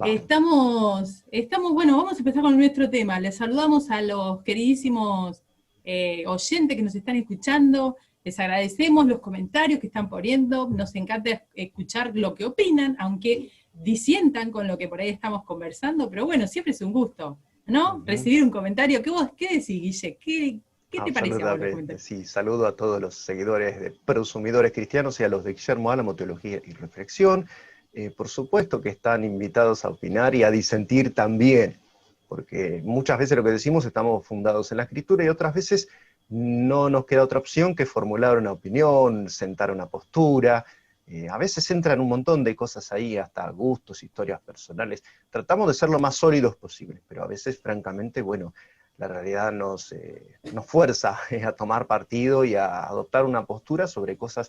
Vamos. Bueno, vamos a empezar con nuestro tema. Les saludamos a los queridísimos oyentes que nos están escuchando. Les agradecemos los comentarios que están poniendo. Nos encanta escuchar lo que opinan, aunque disientan con lo que por ahí estamos conversando. Pero bueno, siempre es un gusto, ¿no? Recibir un comentario. ¿Qué decís, Guille? ¿Qué te parece a vos los Absolutamente, comentarios? sí. Saludo a todos los seguidores de Prosumidores Cristianos y a los de Guillermo Álamo, Teología y Reflexión. Por supuesto que están invitados a opinar y a disentir también, porque muchas veces lo que decimos estamos fundados en la Escritura y otras veces no nos queda otra opción que formular una opinión, sentar una postura. A veces entran un montón de cosas ahí, hasta gustos, historias personales. Tratamos de ser lo más sólidos posible, pero a veces, francamente, bueno, la realidad nos fuerza a tomar partido y a adoptar una postura sobre cosas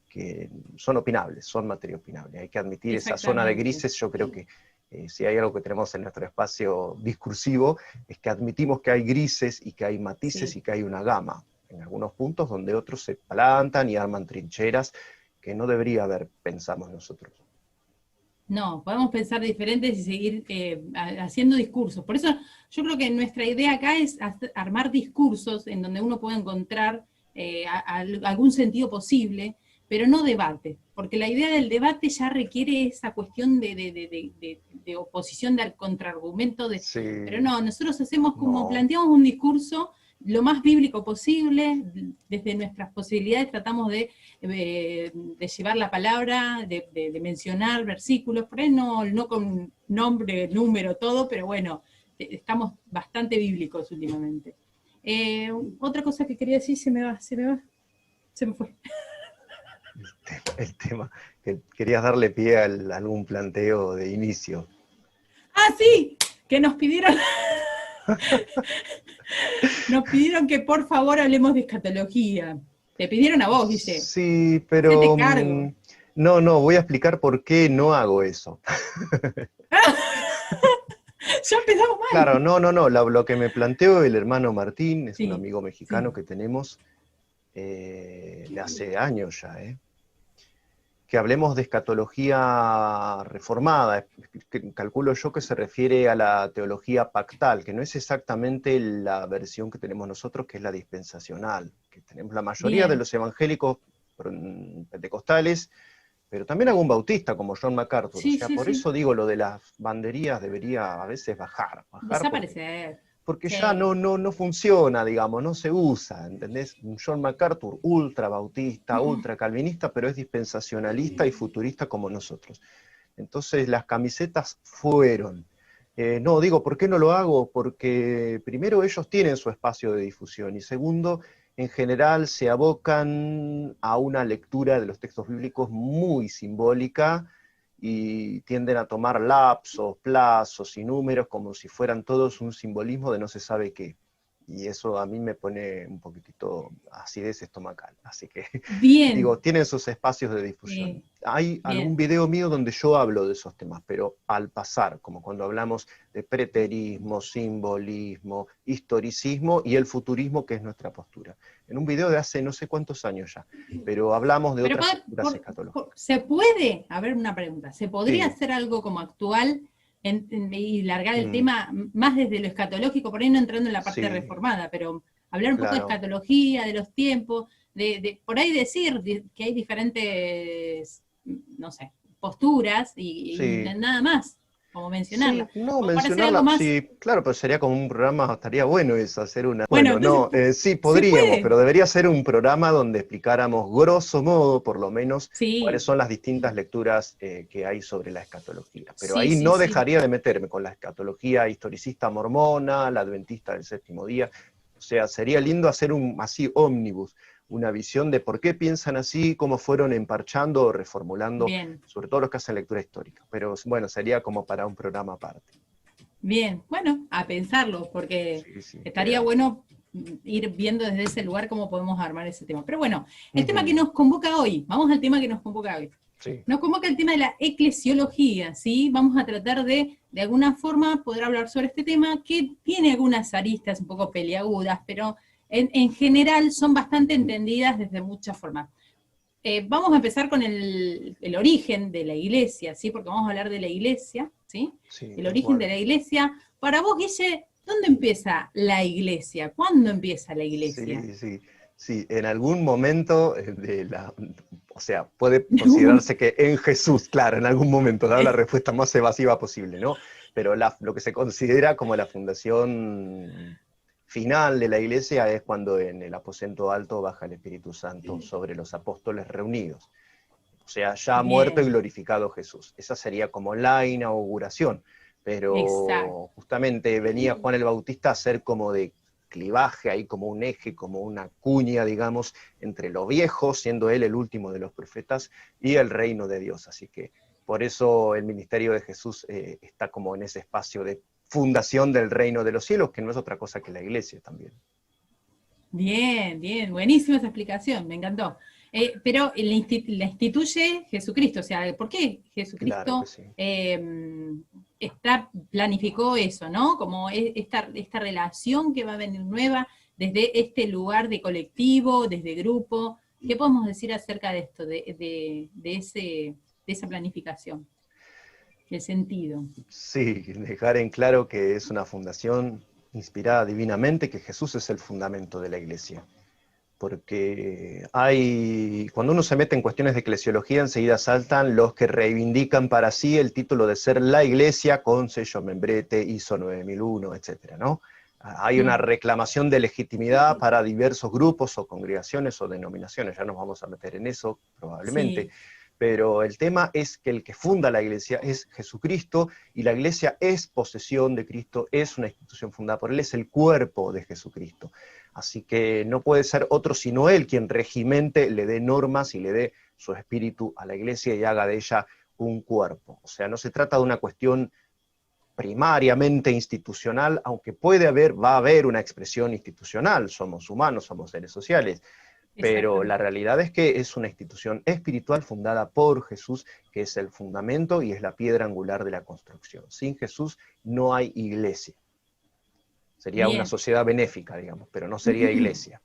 que son opinables, son materia opinable. Hay que admitir esa zona de grises. Yo creo que si hay algo que tenemos en nuestro espacio discursivo, es que admitimos que hay grises y que hay matices y que hay una gama, en algunos puntos donde otros se plantan y arman trincheras que no debería haber, pensamos nosotros. No, podemos pensar diferentes y seguir haciendo discursos. Por eso yo creo que nuestra idea acá es armar discursos en donde uno pueda encontrar algún sentido posible, pero no debate, porque la idea del debate ya requiere esa cuestión de oposición, de contraargumento, Sí, pero no, nosotros hacemos como, planteamos un discurso lo más bíblico posible, desde nuestras posibilidades tratamos de llevar la palabra, de mencionar versículos, por ahí no con nombre, número, todo, pero bueno, estamos bastante bíblicos últimamente. Otra cosa que quería decir, se me fue. El tema, que querías darle pie a algún planteo de inicio. ¡Ah, sí! Que nos pidieron... Nos pidieron que por favor hablemos de escatología. Te pidieron a vos, Guille. Sí, pero... Hacete cargo. No, voy a explicar por qué no hago eso. Ya empezamos mal. Claro, no, lo que me planteó el hermano Martín, es un Sí, amigo mexicano sí. que tenemos de hace años ya, que hablemos de escatología reformada. Calculo yo que se refiere a la teología pactal, que no es exactamente la versión que tenemos nosotros, que es la dispensacional, que tenemos la mayoría de Bien. los evangélicos pentecostales, pero también algún bautista como John MacArthur. Sí, O sea, sí, por sí. eso digo, lo de las banderías debería a veces bajar Desaparecer. porque ya Sí. no funciona, digamos, no se usa, ¿entendés? Un John MacArthur ultra bautista, ultra calvinista, pero es dispensacionalista y futurista como nosotros. Entonces las camisetas fueron. No, digo, ¿por qué no lo hago? Porque primero ellos tienen su espacio de difusión y segundo, en general se abocan a una lectura de los textos bíblicos muy simbólica y tienden a tomar lapsos, plazos y números como si fueran todos un simbolismo de no se sabe qué. Y eso a mí me pone un poquitito acidez estomacal. Así que, Bien. digo, tienen sus espacios de difusión. Hay algún Bien. video mío donde yo hablo de esos temas, pero al pasar, como cuando hablamos de preterismo, simbolismo, historicismo y el futurismo, que es nuestra postura. En un video de hace no sé cuántos años ya, pero hablamos de Pero otras posturas escatológicas. ¿se puede? A ver, una pregunta. ¿Se podría Sí. hacer algo como actual y largar el Mm, tema más desde lo escatológico, por ahí no entrando en la parte sí, reformada, pero hablar un poco de claro. escatología, de los tiempos, por ahí decir que hay diferentes, no sé, posturas y Sí. nada más, como Sí, mencionarla? no, Como para hacer algo mencionarla, más. sí, claro, pero sería como un programa, estaría bueno eso, hacer una... Bueno, Bueno, entonces, no, sí, ¿se podríamos, puede? pero debería ser un programa donde explicáramos, grosso modo, por lo menos, cuáles Sí, son las distintas lecturas que hay sobre la escatología. Pero sí, ahí sí, no sí. dejaría de meterme con la escatología historicista mormona, la adventista del séptimo día. O sea, sería lindo hacer un así ómnibus, una visión de por qué piensan así, cómo fueron emparchando o reformulando, Bien. sobre todo los que hacen lectura histórica. Pero bueno, sería como para un programa aparte. Bien, bueno, a pensarlo, porque Sí, sí, estaría queda. bueno ir viendo desde ese lugar cómo podemos armar ese tema. Pero bueno, el tema que Ujú, nos convoca hoy, vamos al tema que nos convoca hoy. sí, Nos convoca el tema de la eclesiología, ¿sí? Vamos a tratar de alguna forma, poder hablar sobre este tema, que tiene algunas aristas un poco peliagudas, pero en general son bastante entendidas desde muchas formas. Vamos a empezar con el origen de la iglesia, ¿sí? Porque vamos a hablar de la iglesia, ¿sí? Sí, El tal origen cual. de la iglesia. Para vos, Guille, ¿dónde empieza la iglesia? ¿Cuándo empieza la iglesia? Sí, sí, sí, en algún momento o sea, puede considerarse que en Jesús, claro, en algún momento, dar la respuesta más evasiva posible, ¿no? Pero lo que se considera como la fundación final de la iglesia es cuando en el aposento alto baja el Espíritu Santo sobre los apóstoles reunidos. O sea, ya muerto y Bien, glorificado Jesús. Esa sería como la inauguración. exacto. Pero justamente venía Juan el Bautista a ser como de clivaje, ahí como un eje, como una cuña, digamos, entre lo viejo, siendo él el último de los profetas, y el reino de Dios. Así que por eso el ministerio de Jesús está como en ese espacio de fundación del reino de los cielos, que no es otra cosa que la iglesia también. Bien, bien, buenísima esa explicación, me encantó. Pero la instituye Jesucristo, o sea, ¿por qué Claro que Jesucristo sí. planificó eso, ¿no? Como esta relación que va a venir nueva desde este lugar de colectivo, desde grupo. ¿Qué podemos decir acerca de esto, de esa planificación, el sentido? Sí, dejar en claro que es una fundación inspirada divinamente, que Jesús es el fundamento de la iglesia. Porque cuando uno se mete en cuestiones de eclesiología, enseguida saltan los que reivindican para sí el título de ser la iglesia con sello membrete, ISO 9001, etcétera, ¿no? Hay una Mm, reclamación de legitimidad para diversos grupos o congregaciones o denominaciones, ya nos vamos a meter en eso probablemente, sí, pero el tema es que el que funda la iglesia es Jesucristo y la iglesia es posesión de Cristo, es una institución fundada por él, es el cuerpo de Jesucristo. Así que no puede ser otro sino él quien regimente, le dé normas y le dé su espíritu a la iglesia y haga de ella un cuerpo. O sea, no se trata de una cuestión primariamente institucional, aunque va a haber una expresión institucional, somos humanos, somos seres sociales, pero la exactamente. realidad es que es una institución espiritual fundada por Jesús, que es el fundamento y es la piedra angular de la construcción. Sin Jesús no hay iglesia. Sería una Bien. sociedad benéfica, digamos, pero no sería iglesia.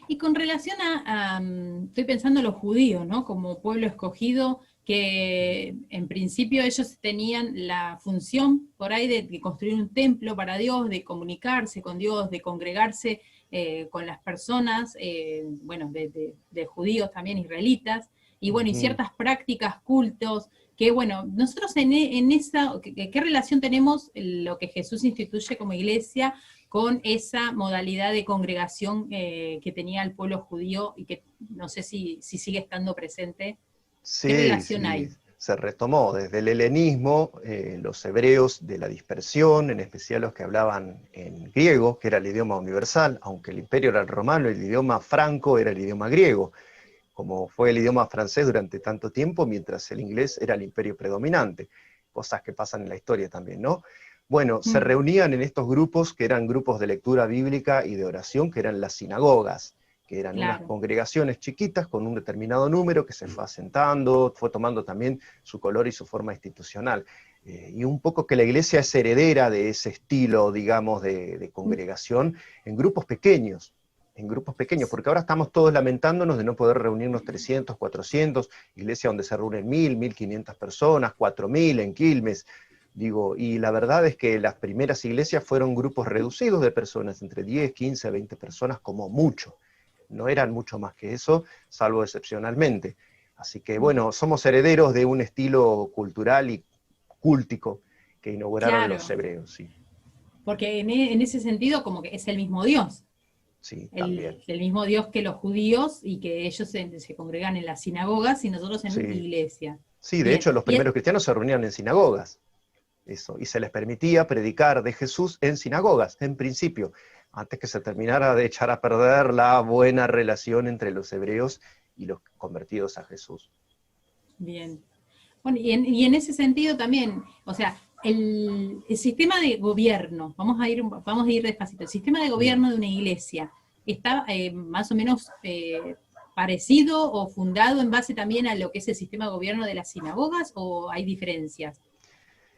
Y con relación estoy pensando en los judíos, ¿no? Como pueblo escogido, que en principio ellos tenían la función por ahí de construir un templo para Dios, de comunicarse con Dios, de congregarse con las personas, bueno, de judíos también, israelitas, y bueno, y Ujú. ciertas prácticas, cultos, que bueno, nosotros en esa, ¿qué relación tenemos lo que Jesús instituye como iglesia con esa modalidad de congregación que tenía el pueblo judío y que no sé si sigue estando presente? ¿Qué Sí, relación sí, hay? se retomó desde el helenismo, los hebreos de la dispersión, en especial los que hablaban en griego, que era el idioma universal, aunque el imperio era el romano, el idioma franco era el idioma griego, como fue el idioma francés durante tanto tiempo, mientras el inglés era el imperio predominante, cosas que pasan en la historia también, ¿no? Bueno, se Mm, reunían en estos grupos que eran grupos de lectura bíblica y de oración, que eran las sinagogas, que eran unas claro. congregaciones chiquitas con un determinado número que se fue asentando, fue tomando también su color y su forma institucional. Y un poco que la iglesia es heredera de ese estilo, digamos, de congregación en grupos pequeños, porque ahora estamos todos lamentándonos de no poder reunirnos 300, 400, iglesia donde se reúnen 1000, 1500 personas, 4000 en Quilmes, digo, y la verdad es que las primeras iglesias fueron grupos reducidos de personas, entre 10, 15, 20 personas como mucho, no eran mucho más que eso, salvo excepcionalmente. Así que bueno, somos herederos de un estilo cultural y cúltico que inauguraron los Claro, hebreos, sí, porque en ese sentido como que es el mismo Dios, sí, también. el mismo Dios que los judíos y que ellos se congregan en las sinagogas y nosotros en Sí, iglesia. sí, de Bien, hecho los primeros cristianos se reunían en sinagogas, eso, y se les permitía predicar de Jesús en sinagogas, en principio, antes que se terminara de echar a perder la buena relación entre los hebreos y los convertidos a Jesús. bien. Bueno, y en ese sentido también, o sea, el sistema de gobierno, vamos a ir despacito, el sistema de Mm. gobierno de una iglesia está más o menos parecido o fundado en base también a lo que es el sistema de gobierno de las sinagogas o hay diferencias.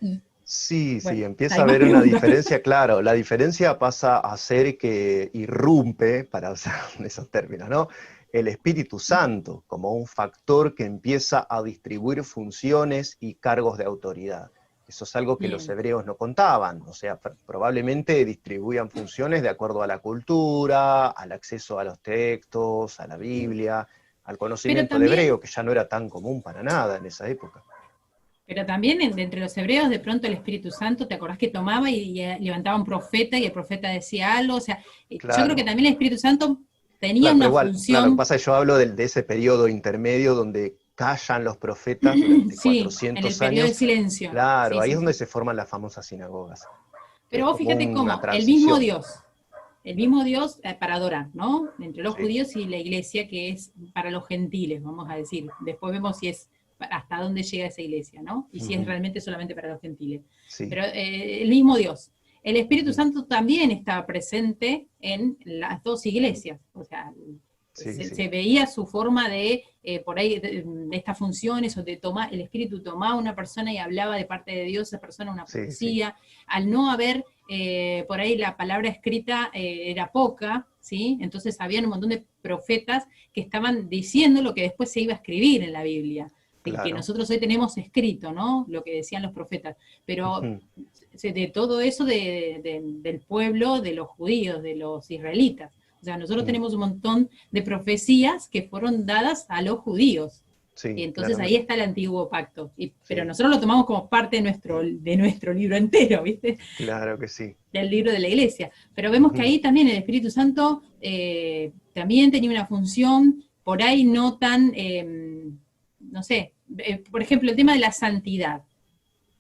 Y Sí, bueno, sí, empieza a hay más haber una preguntas. diferencia, claro, la diferencia pasa a ser que irrumpe, para usar esos términos, ¿no? El Espíritu Santo como un factor que empieza a distribuir funciones y cargos de autoridad. Eso es algo que los Bien. hebreos no contaban, o sea, probablemente distribuían funciones de acuerdo a la cultura, al acceso a los textos, a la Biblia, al Pero conocimiento de también, hebreo, que ya no era tan común para nada en esa época. pero también de entre los hebreos, de pronto el Espíritu Santo, ¿te acordás que tomaba y levantaba un profeta y el profeta decía algo? O sea, yo creo que Claro, también el Espíritu Santo tenía claro, pero una igual, claro, lo que función, pasa es que yo hablo de ese periodo intermedio donde callan los profetas durante sí, en el 400 periodo de años. silencio. Claro, Sí, ahí sí, es donde sí. se forman las famosas sinagogas, que Pero es vos como fíjate una cómo transición. el mismo Dios para adorar, ¿no? Entre los Sí, judíos y la iglesia, que es para los gentiles, vamos a decir. Después vemos si es hasta dónde llega esa iglesia, ¿no? Y si es ujú, realmente solamente para los gentiles. sí, Pero el mismo Dios. El Espíritu ujú, Santo también estaba presente en las dos iglesias. O sea, sí, sí, se veía su forma de, por ahí, de estas funciones, o de tomar, el Espíritu tomaba a una persona y hablaba de parte de Dios, esa persona una sí, sí, profecía, al no haber, por ahí la palabra escrita era poca, ¿sí? Entonces habían un montón de profetas que estaban diciendo lo que después se iba a escribir en la Biblia, que claro. nosotros hoy tenemos escrito, ¿no? Lo que decían los profetas, pero Ujú, de todo eso del pueblo, de los judíos, de los israelitas. O sea, nosotros mm, tenemos un montón de profecías que fueron dadas a los judíos. Y sí, entonces ahí claramente, está el antiguo pacto. Pero sí, nosotros lo tomamos como parte de nuestro libro entero, ¿viste? claro que sí. Del libro de la iglesia. Pero vemos que Ujú, ahí también el Espíritu Santo también tenía una función por ahí no tan, no sé, por ejemplo, el tema de la santidad,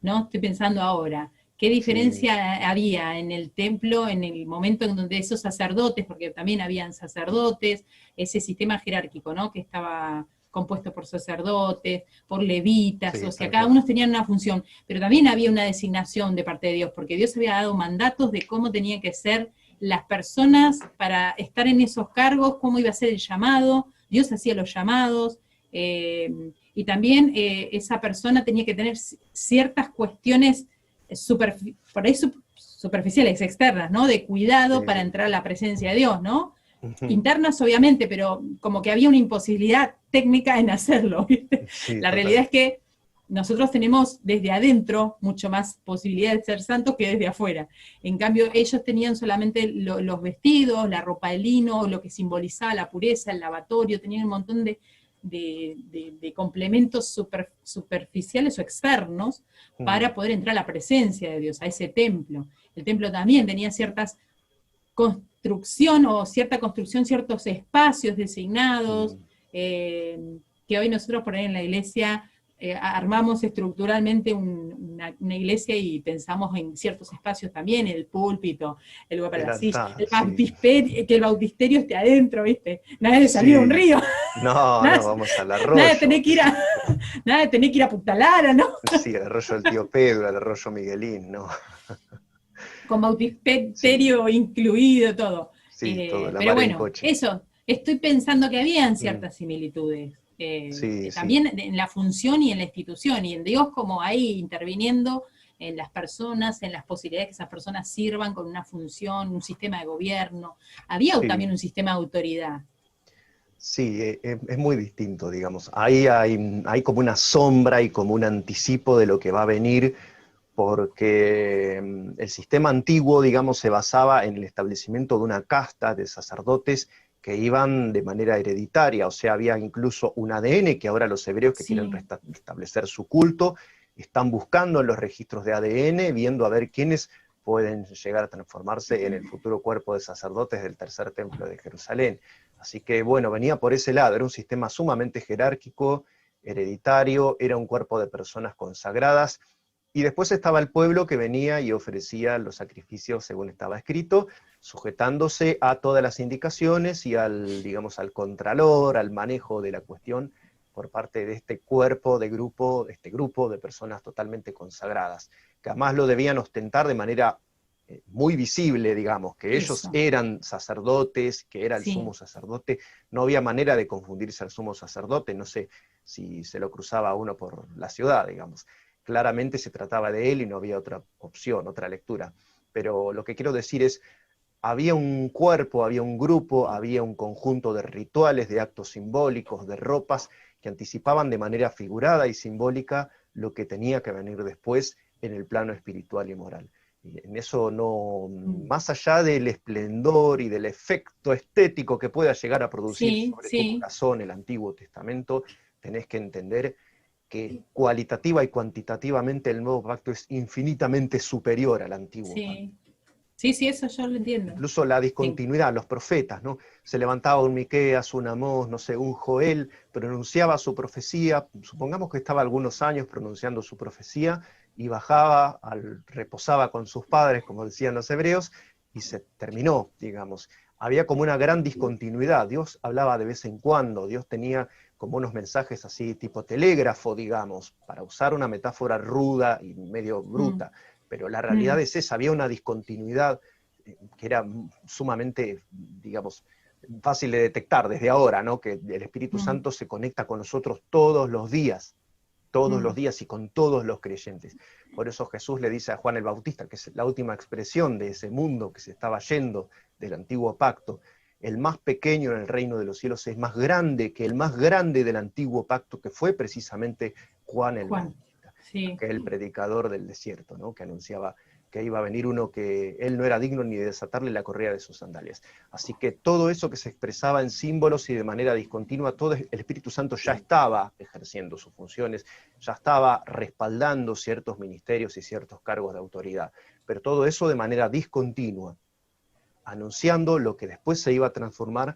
¿no? Estoy pensando ahora. ¿Qué sí, diferencia había en el templo en el momento en donde esos sacerdotes, porque también habían sacerdotes, ese sistema jerárquico, ¿no? Que estaba compuesto por sacerdotes, por levitas, o sí, sea, tal cada cual. uno tenía una función, pero también había una designación de parte de Dios, porque Dios había dado mandatos de cómo tenían que ser las personas para estar en esos cargos, cómo iba a ser el llamado, Dios hacía los llamados, y también esa persona tenía que tener ciertas cuestiones por ahí superficiales, externas, ¿no? De cuidado Sí, para sí. entrar a la presencia de Dios, ¿no? Ujú, Internas, obviamente, pero como que había una imposibilidad técnica en hacerlo, ¿viste? sí, La realidad total. es que nosotros tenemos desde adentro mucho más posibilidad de ser santos que desde afuera. En cambio, ellos tenían solamente los vestidos, la ropa de lino, lo que simbolizaba la pureza, el lavatorio, tenían un montón de complementos superficiales o externos Mm, para poder entrar a la presencia de Dios, a ese templo. El templo también tenía ciertas construcción o cierta construcción, ciertos espacios designados, mm, eh, que hoy nosotros por ahí en la iglesia armamos estructuralmente una iglesia y pensamos en ciertos espacios también, el púlpito, el lugar para el la silla, altar, sí. que el bautisterio esté adentro, ¿viste? Nada de salir a un Sí. río, No, nada, no, vamos al nada de arroyo. tener que ir a, nada de tener que ir a Punta Lara, ¿no? Sí, el arroyo del tío Pedro, el arroyo Miguelín, no. Con Sí, bautisterio incluido, todo. sí, todo, la Pero mar en bueno, coche. eso, estoy pensando que habían Mm, ciertas similitudes, sí, sí. también en la función y en la institución, y en Dios como ahí interviniendo en las personas, en las posibilidades que esas personas sirvan con una función, un sistema de gobierno. Había también Sí, un sistema de autoridad. sí, es muy distinto, digamos. Ahí hay como una sombra y como un anticipo de lo que va a venir, porque el sistema antiguo, digamos, se basaba en el establecimiento de una casta de sacerdotes que iban de manera hereditaria, o sea, había incluso un ADN que ahora los hebreos que quieren Sí, restablecer su culto están buscando en los registros de ADN, viendo a ver quiénes pueden llegar a transformarse en el futuro cuerpo de sacerdotes del tercer templo de Jerusalén. Así que bueno, venía por ese lado, era un sistema sumamente jerárquico, hereditario, era un cuerpo de personas consagradas, y después estaba el pueblo que venía y ofrecía los sacrificios según estaba escrito, sujetándose a todas las indicaciones y al, digamos, al contralor, al manejo de la cuestión por parte de este cuerpo de grupo, de este grupo de personas totalmente consagradas, que además lo debían ostentar de manera muy visible, digamos, que ellos eso, eran sacerdotes, que era el sumo sí. sacerdote, no había manera de confundirse al sumo sacerdote, no sé si se lo cruzaba a uno por la ciudad, digamos. Claramente se trataba de él y no había otra opción, otra lectura. Pero lo que quiero decir es, había un cuerpo, había un grupo, había un conjunto de rituales, de actos simbólicos, de ropas, que anticipaban de manera figurada y simbólica lo que tenía que venir después en el plano espiritual y moral. Y en eso no, más allá del esplendor y del efecto estético que pueda llegar a producir sobre tu corazón el Antiguo Testamento, tenés que entender que cualitativa y cuantitativamente el Nuevo Pacto es infinitamente superior al Antiguo Pacto. Sí, eso yo lo entiendo. Incluso la discontinuidad, los profetas, ¿no? Se levantaba un Miqueas, un Amós, no sé, un Joel, pronunciaba su profecía, supongamos que estaba algunos años pronunciando su profecía, y bajaba, reposaba con sus padres, como decían los hebreos, y se terminó, digamos. Había como una gran discontinuidad, Dios hablaba de vez en cuando, Dios tenía como unos mensajes así tipo telégrafo, digamos, para usar una metáfora ruda y medio bruta, pero la realidad es esa, había una discontinuidad que era sumamente, digamos, fácil de detectar desde ahora, ¿no? Que el Espíritu Santo se conecta con nosotros todos los días y con todos los creyentes. Por eso Jesús le dice a Juan el Bautista, que es la última expresión de ese mundo que se estaba yendo del antiguo pacto, el más pequeño en el reino de los cielos es más grande que el más grande del antiguo pacto, que fue precisamente Juan el Bautista, aquel predicador del desierto, ¿no? Que anunciaba que iba a venir uno que él no era digno ni de desatarle la correa de sus sandalias. Así que todo eso que se expresaba en símbolos y de manera discontinua, todo el Espíritu Santo ya estaba ejerciendo sus funciones, ya estaba respaldando ciertos ministerios y ciertos cargos de autoridad, pero todo eso de manera discontinua, anunciando lo que después se iba a transformar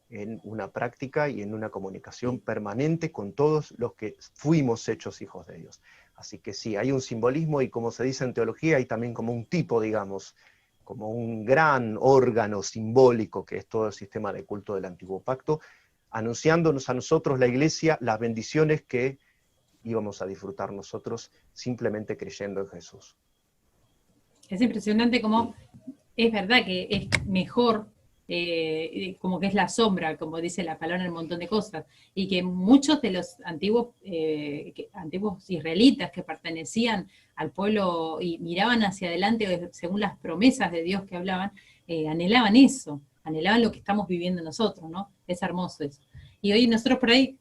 en una práctica y en una comunicación permanente con todos los que fuimos hechos hijos de Dios. Así que sí, hay un simbolismo y como se dice en teología, hay también como un tipo, digamos, como un gran órgano simbólico que es todo el sistema de culto del Antiguo Pacto, anunciándonos a nosotros, la Iglesia, las bendiciones que íbamos a disfrutar nosotros simplemente creyendo en Jesús. Es impresionante cómo es verdad que es mejor, como que es la sombra, como dice la palabra en un montón de cosas, y que muchos de los antiguos israelitas que pertenecían al pueblo y miraban hacia adelante según las promesas de Dios que hablaban, anhelaban eso, anhelaban lo que estamos viviendo nosotros, ¿no? Es hermoso eso. Y hoy nosotros por ahí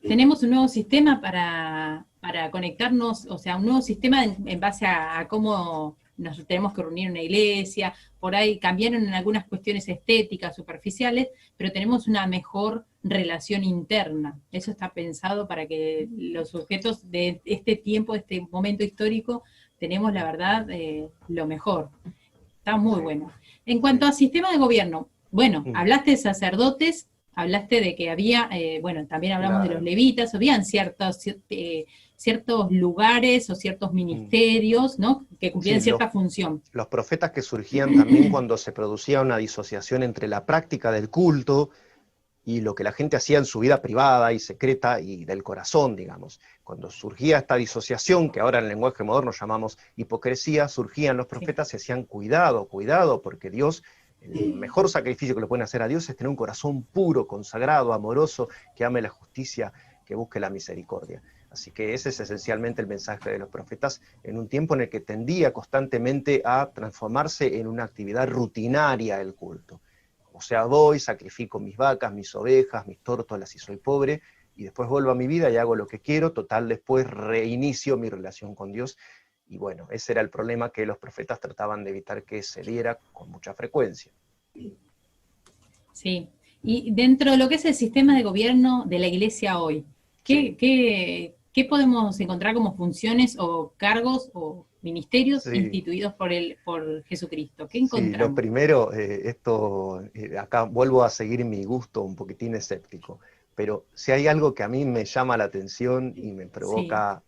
tenemos un nuevo sistema para conectarnos, o sea, un nuevo sistema en base a cómo nos tenemos que reunir en una iglesia, por ahí cambiaron en algunas cuestiones estéticas, superficiales, pero tenemos una mejor relación interna. Eso está pensado para que los sujetos de este tiempo, de este momento histórico, tenemos la verdad lo mejor. Está muy bueno. En cuanto a sistema de gobierno, bueno, hablaste de sacerdotes, hablaste de que había, bueno, también hablamos de los levitas, habían ciertos lugares o ciertos ministerios, ¿no? Que cumplían cierta función. Los profetas que surgían también cuando se producía una disociación entre la práctica del culto y lo que la gente hacía en su vida privada y secreta y del corazón, digamos. Cuando surgía esta disociación, que ahora en el lenguaje moderno llamamos hipocresía, surgían los profetas y decían, cuidado, porque Dios, el mejor sacrificio que le pueden hacer a Dios es tener un corazón puro, consagrado, amoroso, que ame la justicia, que busque la misericordia. Así que ese es esencialmente el mensaje de los profetas en un tiempo en el que tendía constantemente a transformarse en una actividad rutinaria el culto. O sea, voy, sacrifico mis vacas, mis ovejas, mis tórtolas y soy pobre, y después vuelvo a mi vida y hago lo que quiero, total, después reinicio mi relación con Dios. Y bueno, ese era el problema que los profetas trataban de evitar que se diera con mucha frecuencia. Sí, y dentro de lo que es el sistema de gobierno de la Iglesia hoy, ¿qué podemos encontrar como funciones o cargos o ministerios instituidos por Jesucristo? ¿Qué encontramos? Sí, lo primero, acá vuelvo a seguir mi gusto un poquitín escéptico, pero si hay algo que a mí me llama la atención y me provoca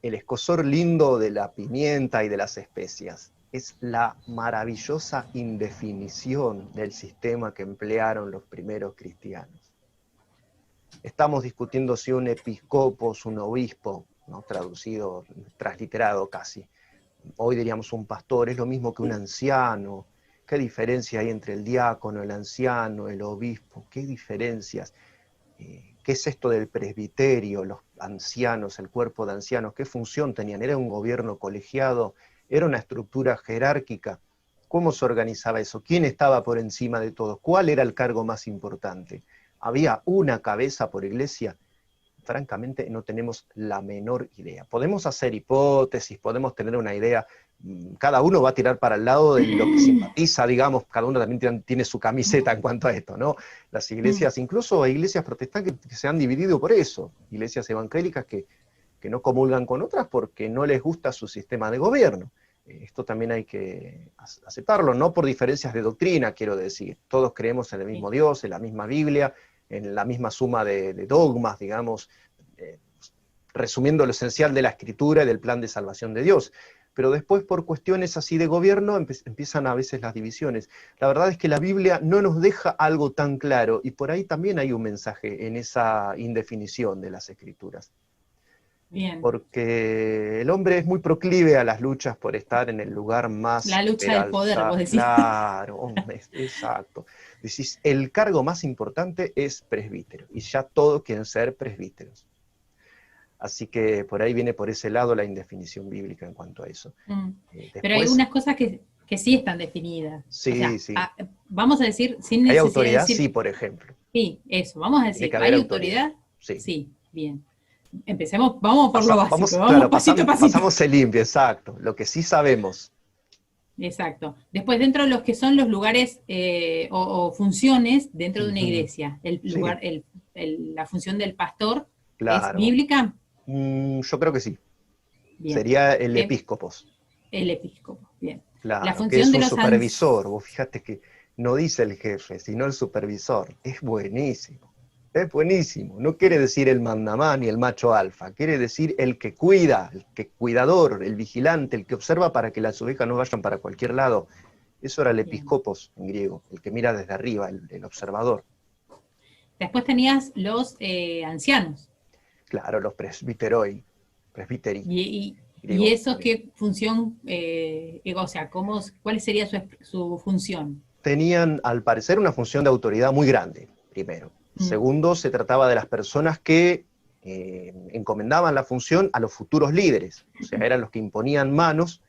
el escozor lindo de la pimienta y de las especias, es la maravillosa indefinición del sistema que emplearon los primeros cristianos. Estamos discutiendo si un episcopos, un obispo, ¿no? Traducido, transliterado casi, hoy diríamos un pastor, es lo mismo que un anciano. ¿Qué diferencia hay entre el diácono, el anciano, el obispo? ¿Qué diferencias? ¿Qué es esto del presbiterio, los ancianos, el cuerpo de ancianos? ¿Qué función tenían? ¿Era un gobierno colegiado? ¿Era una estructura jerárquica? ¿Cómo se organizaba eso? ¿Quién estaba por encima de todos? ¿Cuál era el cargo más importante? ¿Había una cabeza por iglesia? francamente no tenemos la menor idea. Podemos hacer hipótesis, podemos tener una idea, cada uno va a tirar para el lado de lo que simpatiza, digamos, cada uno también tiene su camiseta en cuanto a esto, ¿no? Las iglesias, incluso hay iglesias protestantes que se han dividido por eso, iglesias evangélicas que no comulgan con otras porque no les gusta su sistema de gobierno. Esto también hay que aceptarlo, no por diferencias de doctrina, quiero decir. Todos creemos en el mismo Dios, en la misma Biblia, en la misma suma de dogmas, digamos, resumiendo lo esencial de la Escritura y del plan de salvación de Dios. Pero después, por cuestiones así de gobierno, empiezan a veces las divisiones. La verdad es que la Biblia no nos deja algo tan claro, y por ahí también hay un mensaje en esa indefinición de las Escrituras. Bien. Porque el hombre es muy proclive a las luchas por estar en el lugar más... La lucha del poder, vos decís. Claro, exacto. Decís, el cargo más importante es presbítero, y ya todos quieren ser presbíteros. Así que por ahí viene por ese lado la indefinición bíblica en cuanto a eso. Después, pero hay unas cosas que sí están definidas. Sí, o sea, sí. Vamos a decir, sin necesidad ¿Hay autoridad? de decir, Sí, por ejemplo. Sí, eso, vamos a decir, ¿hay autoridad? Sí, bien. Empecemos, vamos por lo básico, vamos pasito a pasito. Pasamos el limpio, exacto, lo que sí sabemos. Exacto. Después, dentro de los que son los lugares o funciones dentro de una iglesia, la función del pastor, ¿es bíblica? Yo creo que sí. Bien. Sería el episcopos. El episcopo, bien. Claro, la función que es de un los supervisor. Vos fíjate que no dice el jefe, sino el supervisor. Es buenísimo. Es buenísimo. No quiere decir el mandamás ni el macho alfa. Quiere decir el que cuida, el que cuidador, el vigilante, el que observa para que las ovejas no vayan para cualquier lado. Eso era el episcopos en griego, el que mira desde arriba, el observador. Después tenías los ancianos. Claro, los presbiteroi. ¿Y eso qué función, o sea, cuál sería su función? Tenían, al parecer, una función de autoridad muy grande, primero. Segundo, se trataba de las personas que encomendaban la función a los futuros líderes, o sea, eran los que imponían manos,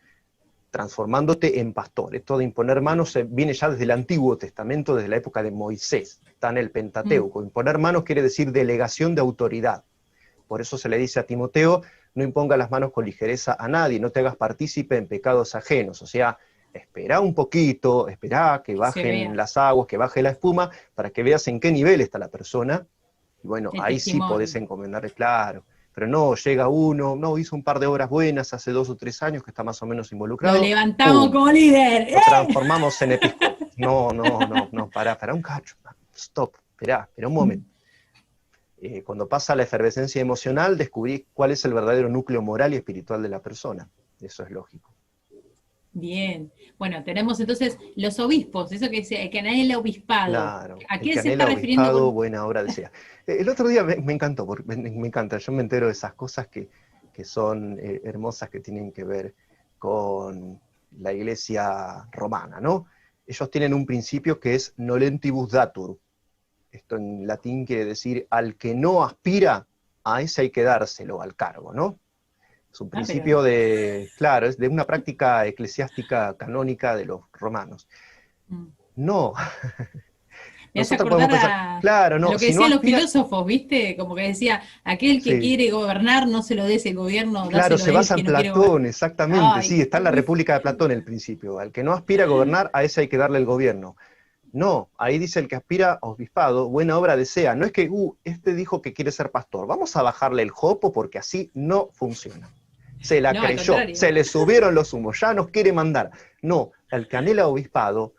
transformándote en pastor. Esto de imponer manos viene ya desde el Antiguo Testamento, desde la época de Moisés, está en el Pentateuco. Imponer manos quiere decir delegación de autoridad. Por eso se le dice a Timoteo, no imponga las manos con ligereza a nadie, no te hagas partícipe en pecados ajenos, o sea, espera un poquito, espera que bajen las aguas, que baje la espuma, para que veas en qué nivel está la persona, y bueno, ahí sí podés encomendarle, claro, pero no, llega uno, no, hizo un par de obras buenas hace 2 o 3 años que está más o menos involucrado. Lo levantamos como líder. Lo transformamos en episcopo. No, pará un cacho, stop, esperá un momento. Cuando pasa la efervescencia emocional, descubrí cuál es el verdadero núcleo moral y espiritual de la persona, eso es lógico. Bien, bueno, tenemos entonces los obispos, eso que dice, el que anhela obispado. Claro, ¿A quién se está refiriendo? Obispado, buena obra desea. El otro día me encantó, porque me encanta, yo me entero de esas cosas que son hermosas, que tienen que ver con la iglesia romana, ¿no? Ellos tienen un principio que es nolentibus datur. Esto en latín quiere decir, al que no aspira, a ese hay que dárselo al cargo, ¿no? Es un principio claro, es de una práctica eclesiástica canónica de los romanos. No. Me hace acordar claro, no, lo que decían los filósofos, ¿viste? Como que decía, aquel que quiere gobernar no se lo dé ese gobierno, claro, se basa en Platón, exactamente, Ay, sí, está en la República de Platón el principio. Al que no aspira a gobernar, a ese hay que darle el gobierno. No, ahí dice el que aspira a obispado, buena obra desea. No es que, este dijo que quiere ser pastor, vamos a bajarle el jopo porque así no funciona. Se la creyó, se le subieron los humos, ya nos quiere mandar. No, el que anhela obispado,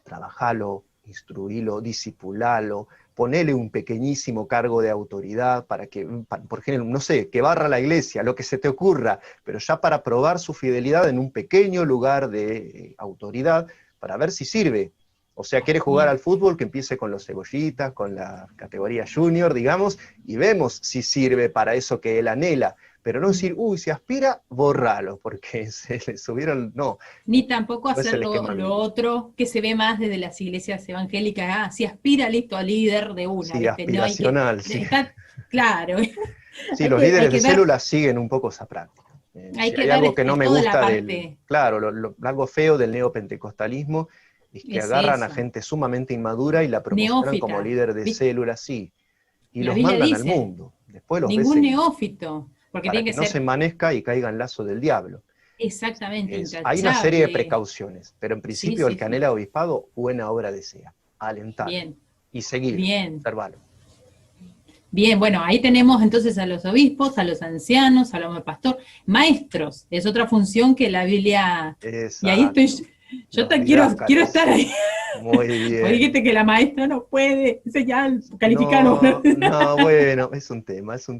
trabajalo, instruílo, discipulalo, ponele un pequeñísimo cargo de autoridad para que, por ejemplo, no sé, que barra la iglesia, lo que se te ocurra, pero ya para probar su fidelidad en un pequeño lugar de autoridad, para ver si sirve. O sea, quiere jugar al fútbol, que empiece con los cebollitas, con la categoría junior, digamos, y vemos si sirve para eso que él anhela. Pero no decir, si aspira, borralo, porque se le subieron, no. Ni tampoco hacer lo otro que se ve más desde las iglesias evangélicas, si aspira, listo, a líder de una. Sí, aspiracional, sí. Claro. Sí, los líderes de células siguen un poco esa práctica. Hay algo que no me gusta algo feo del neopentecostalismo, es que agarran a gente sumamente inmadura y la promocionan como líder de células, sí. Y los mandan al mundo. Después los ves Ningún neófito, porque para tiene que que no ser se envanezca y caiga en lazo del diablo. exactamente Hay una serie de intachable. precauciones, pero en Sí, principio el sí, que sí. anhela obispado, buena obra desea. Alentarlo Bien, y seguirlo, bien. observarlo. Bien, bueno, ahí tenemos entonces a los obispos, a los ancianos, a los pastor, maestros, es otra función que la Biblia, y ahí estoy, Exacto. yo Los quiero estar didácaros. ahí, Muy porque bien. dijiste que la maestra no puede enseñar, calificarlo. No, no, bueno, es un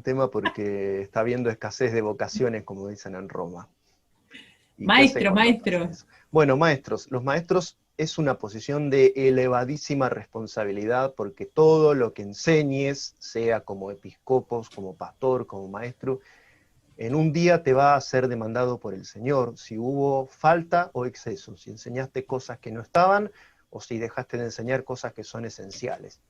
tema porque está habiendo escasez de vocaciones, como dicen en Roma. ¿Y qué haces Maestros, cuando pasa maestros, eso? Bueno, maestros, los maestros es una posición de elevadísima responsabilidad porque todo lo que enseñes, sea como episcopos, como pastor, como maestro, en un día te va a ser demandado por el Señor si hubo falta o exceso, si enseñaste cosas que no estaban o si dejaste de enseñar cosas que son esenciales.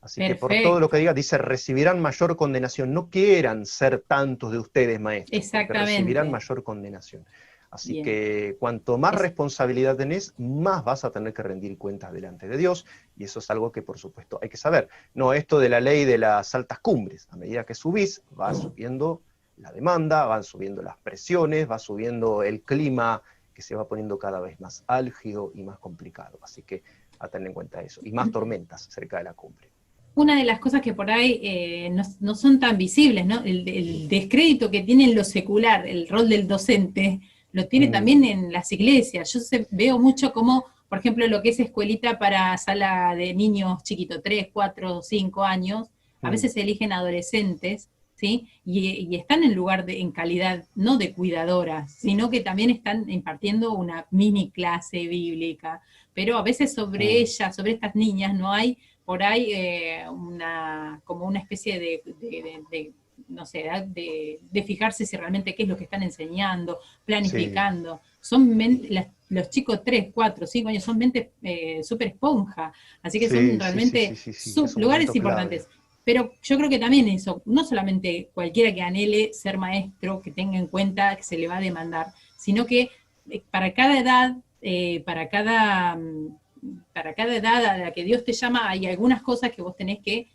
Así que por todo lo que perfecto, diga, dice, recibirán mayor condenación. No quieran ser tantos de ustedes maestros, porque recibirán exactamente, mayor condenación. Así bien, que cuanto más es, responsabilidad tenés, más vas a tener que rendir cuentas delante de Dios, y eso es algo que por supuesto hay que saber. No esto de la ley de las altas cumbres, a medida que subís, va subiendo la demanda, van subiendo las presiones, va subiendo el clima que se va poniendo cada vez más álgido y más complicado. Así que a tener en cuenta eso, y más tormentas cerca de la cumbre. una de las cosas que por ahí no son tan visibles, ¿no? El descrédito que tiene en lo secular, el rol del docente, lo tiene también Mm, en las iglesias. Yo veo mucho como, por ejemplo, lo que es escuelita para sala de niños chiquitos, 3, 4, 5 años, a mm, veces se eligen adolescentes, ¿sí? Y están en lugar en calidad, no de cuidadoras, sino que también están impartiendo una mini clase bíblica, pero a veces sobre mm. ellas, sobre estas niñas, no hay por ahí como una especie no sé, de fijarse si realmente qué es lo que están enseñando, Sí, planificando. Los chicos 3, 4, 5 años son mentes súper esponja, así que son sí, sí, sí, sí, realmente sí, sí, es un lugares momento clave. importantes. Pero yo creo que también eso, no solamente cualquiera que anhele ser maestro, que tenga en cuenta que se le va a demandar, sino que para cada edad, para cada edad a la que Dios te llama, hay algunas cosas que vos tenés que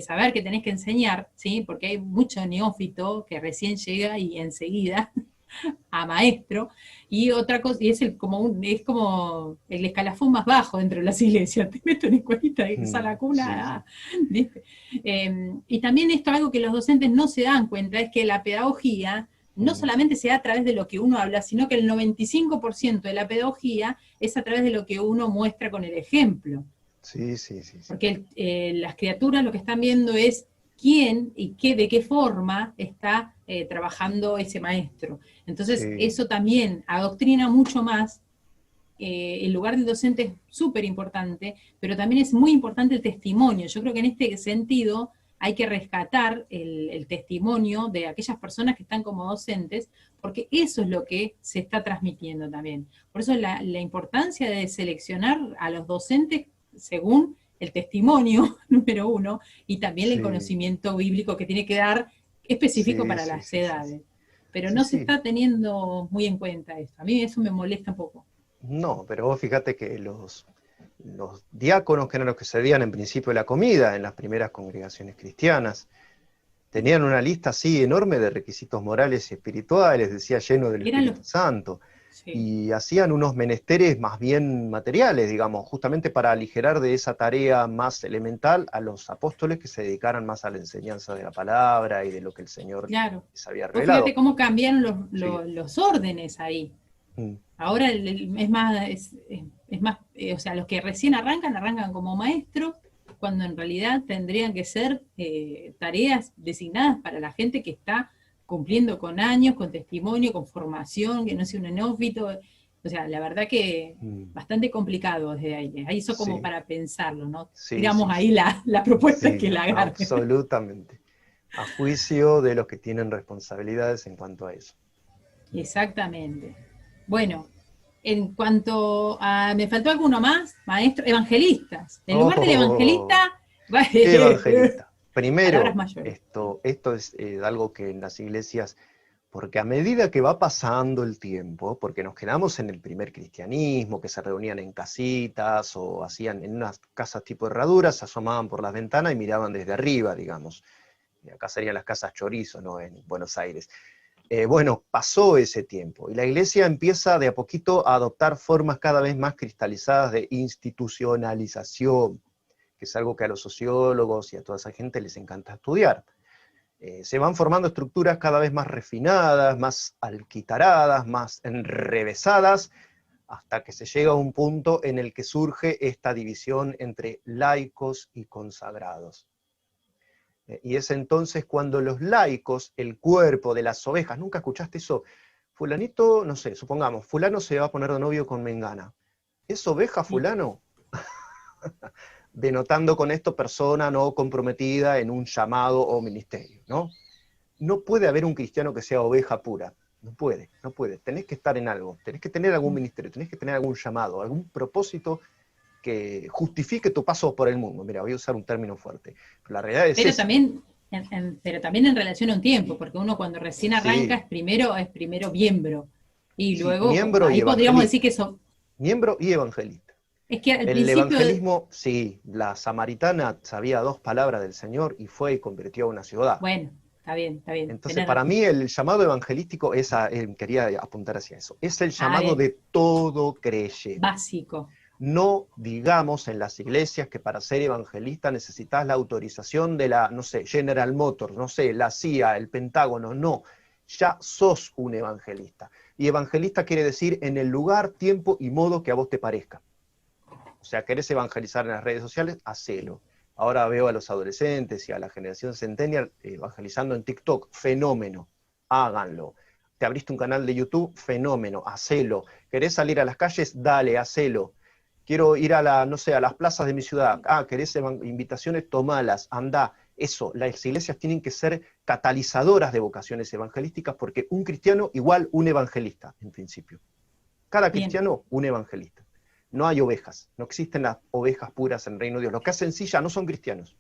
saber, que tenés que enseñar, ¿sí? Porque hay mucho neófito que recién llega y enseguida a maestro, y otra cosa, y es es como el escalafón más bajo dentro de las iglesias, te meto en escuelita de sala Sí, cuna, sí. ¿viste? Y también esto, algo que los docentes no se dan cuenta, es que la pedagogía no Mm, solamente se da a través de lo que uno habla, sino que el 95% de la pedagogía es a través de lo que uno muestra con el ejemplo. sí, sí, sí, sí. Porque las criaturas lo que están viendo es quién y de qué forma está trabajando ese maestro. Entonces, Sí, eso también adoctrina mucho más. El lugar del docente es súper importante, pero también es muy importante el testimonio. Yo creo que en este sentido hay que rescatar el testimonio de aquellas personas que están como docentes, porque eso es lo que se está transmitiendo también. Por eso la importancia de seleccionar a los docentes según el testimonio, número uno, y también el sí, conocimiento bíblico que tiene que dar específico sí, para sí, las sí, sí, sí. edades. Pero Sí, no se sí. está teniendo muy en cuenta esto. A mí eso me molesta un poco. No, pero vos fíjate que los diáconos, que eran los que servían en principio la comida en las primeras congregaciones cristianas, tenían una lista así enorme de requisitos morales y espirituales, decía lleno del Eran los... Espíritu Santo, Sí, y hacían unos menesteres más bien materiales, digamos, justamente para aligerar de esa tarea más elemental a los apóstoles que se dedicaran más a la enseñanza de la palabra y de lo que el Señor claro. les había Vos fíjate revelado. cómo cambiaron Sí. los órdenes ahí. Mm, Ahora es más, es más, o sea, los que recién arrancan como maestros, cuando en realidad tendrían que ser tareas designadas para la gente que está cumpliendo con años, con testimonio, con formación, que no sea un neófito. O sea, la verdad que mm, bastante complicado desde ahí. Ahí eso como sí, para pensarlo, ¿no? sí, Tiramos sí, ahí sí. la propuesta que Sí, la agarre. absolutamente. A juicio de los que tienen responsabilidades en cuanto a eso. Exactamente. Bueno, en cuanto a, me faltó alguno más, maestro, evangelistas. En lugar del Oh, evangelista, evangelista. palabras Primero, mayores. esto es algo que en las iglesias Porque a medida que va pasando el tiempo, porque nos quedamos en el primer cristianismo, que se reunían en casitas o hacían en unas casas tipo herraduras, se asomaban por las ventanas y miraban desde arriba, digamos. Y acá serían las casas chorizo, ¿no? En Buenos Aires. Bueno, pasó ese tiempo y la iglesia empieza de a poquito a adoptar formas cada vez más cristalizadas de institucionalización, que es algo que a los sociólogos y a toda esa gente les encanta estudiar. Se van formando estructuras cada vez más refinadas, más alquitaradas, más enrevesadas, hasta que se llega a un punto en el que surge esta división entre laicos y consagrados. Y es entonces cuando los laicos, el cuerpo de las ovejas, ¿nunca escuchaste eso? Fulanito, no sé, supongamos, fulano se va a poner de novio con Mengana. ¿Es oveja fulano? Denotando con esto persona no comprometida en un llamado o ministerio, ¿no? No puede haber un cristiano que sea oveja pura, no puede, no puede. Tenés que estar en algo, tenés que tener algún ministerio, tenés que tener algún llamado, algún propósito que justifique tu paso por el mundo. Mira, voy a usar un término fuerte, pero la realidad es Pero esa. también, pero también en relación a un tiempo, porque uno cuando recién arranca Sí, es primero miembro, y sí, luego, miembro y ahí podríamos decir evangelista. que eso, Miembro y evangelista. es que al El principio, evangelismo, sí, la samaritana sabía 2 palabras del Señor y fue y convirtió a una ciudad. bueno, está bien, Entonces, tenés para razón. mí el llamado evangelístico, quería apuntar hacia eso, es el Ah, llamado bien, de todo creyente. básico. No digamos en las iglesias que para ser evangelista necesitas la autorización de la, no sé, General Motors, no sé, la CIA, el Pentágono, no. Ya sos un evangelista. Y evangelista quiere decir en el lugar, tiempo y modo que a vos te parezca. O sea, querés evangelizar en las redes sociales, hacelo. Ahora veo a los adolescentes y a la generación centennial evangelizando en TikTok, fenómeno, háganlo. Te abriste un canal de YouTube, fenómeno, hacelo. ¿Querés salir a las calles? Dale, hacelo. Quiero ir no sé, a las plazas de mi ciudad. ¿Querés invitaciones? Tomalas, andá. Eso, las iglesias tienen que ser catalizadoras de vocaciones evangelísticas porque un cristiano igual un evangelista, en principio. Cada Bien, cristiano, un evangelista. No hay ovejas, no existen las ovejas puras en el reino de Dios. Los que hacen silla no son cristianos,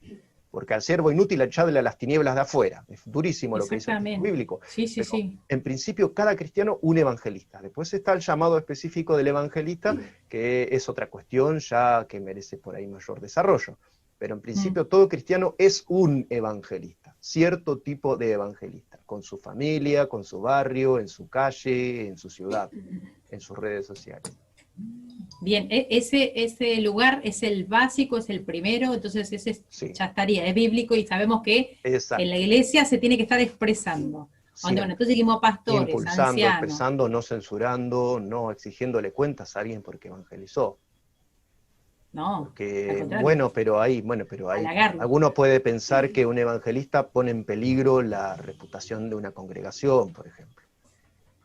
porque al siervo inútil echadle a las tinieblas de afuera. Es durísimo lo que dice el texto exactamente. bíblico, Sí, sí, pero sí. en principio cada cristiano un evangelista. Después está el llamado específico del evangelista, que es otra cuestión ya que merece por ahí mayor desarrollo. Pero en principio todo cristiano es un evangelista, cierto tipo de evangelista, con su familia, con su barrio, en su calle, en su ciudad, en sus redes sociales. Bien, ese lugar es el básico, es el primero, entonces ese Sí, ya estaría, es bíblico y sabemos que en la exacto, iglesia se tiene que estar expresando. Bueno, siempre. entonces dijimos pastores, Impulsando, ancianos, expresando, no censurando, no exigiéndole cuentas a alguien porque evangelizó. no, al Porque, contrario, bueno, pero hay, halagarlo. alguno puede pensar que un evangelista pone en peligro la reputación de una congregación, por ejemplo.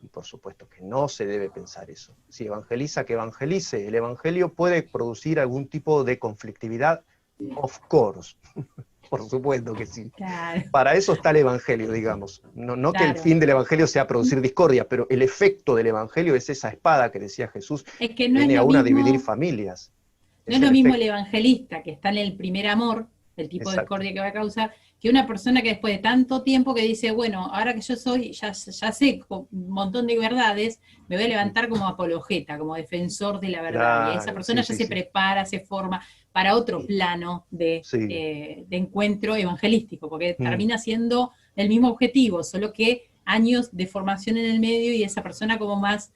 Y por supuesto que no se debe pensar eso. Si evangeliza, que evangelice. El evangelio puede producir algún tipo de conflictividad, of course. Por supuesto que sí. Claro, Para eso está el evangelio, digamos. No que el claro. fin del evangelio sea producir discordia, pero el efecto del evangelio es esa espada que decía Jesús, Es que que no es viene lo aún a dividir mismo, familias. no Es es el lo mismo el efecto. evangelista que está en el primer amor, el tipo de Exacto. discordia que va a causar, que una persona que después de tanto tiempo que dice, bueno, ahora que yo soy, ya sé un montón de verdades, me voy a levantar como apologeta, como defensor de la verdad. Y esa Claro, persona sí, ya sí, se sí. prepara, se forma para otro plano Sí. de encuentro evangelístico, porque Mm. termina siendo el mismo objetivo, solo que años de formación en el medio y esa persona como más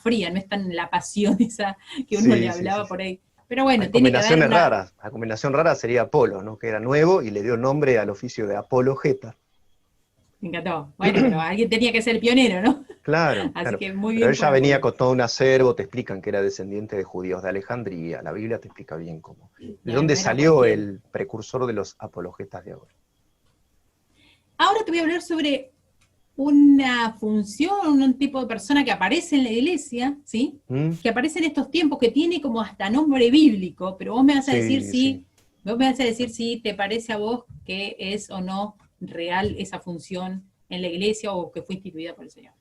fría, no es tan la pasión esa que uno le Sí, sí, sí, hablaba sí. por ahí. Pero bueno, Hay tiene que haber combinaciones una, raras. La combinación rara sería Apolo, ¿no? Que era nuevo y le dio nombre al oficio de apologeta. me encantó. Bueno, pero alguien tenía que ser el pionero, ¿no? Claro, Así claro. que muy Pero bien él por ya venía Apolo. con todo un acervo, te explican que era descendiente de judíos de Alejandría. La Biblia te explica bien cómo. ¿De Ya, dónde no era salió cualquiera. el precursor de los apologetas de ahora? Ahora te voy a hablar sobre una función, un tipo de persona que aparece en la iglesia, ¿sí? ¿Mm? Que aparece en estos tiempos, que tiene como hasta nombre bíblico, pero vos me vas a decir Sí, sí. si te parece a vos que es o no real esa función en la iglesia o que fue instituida por el Señor.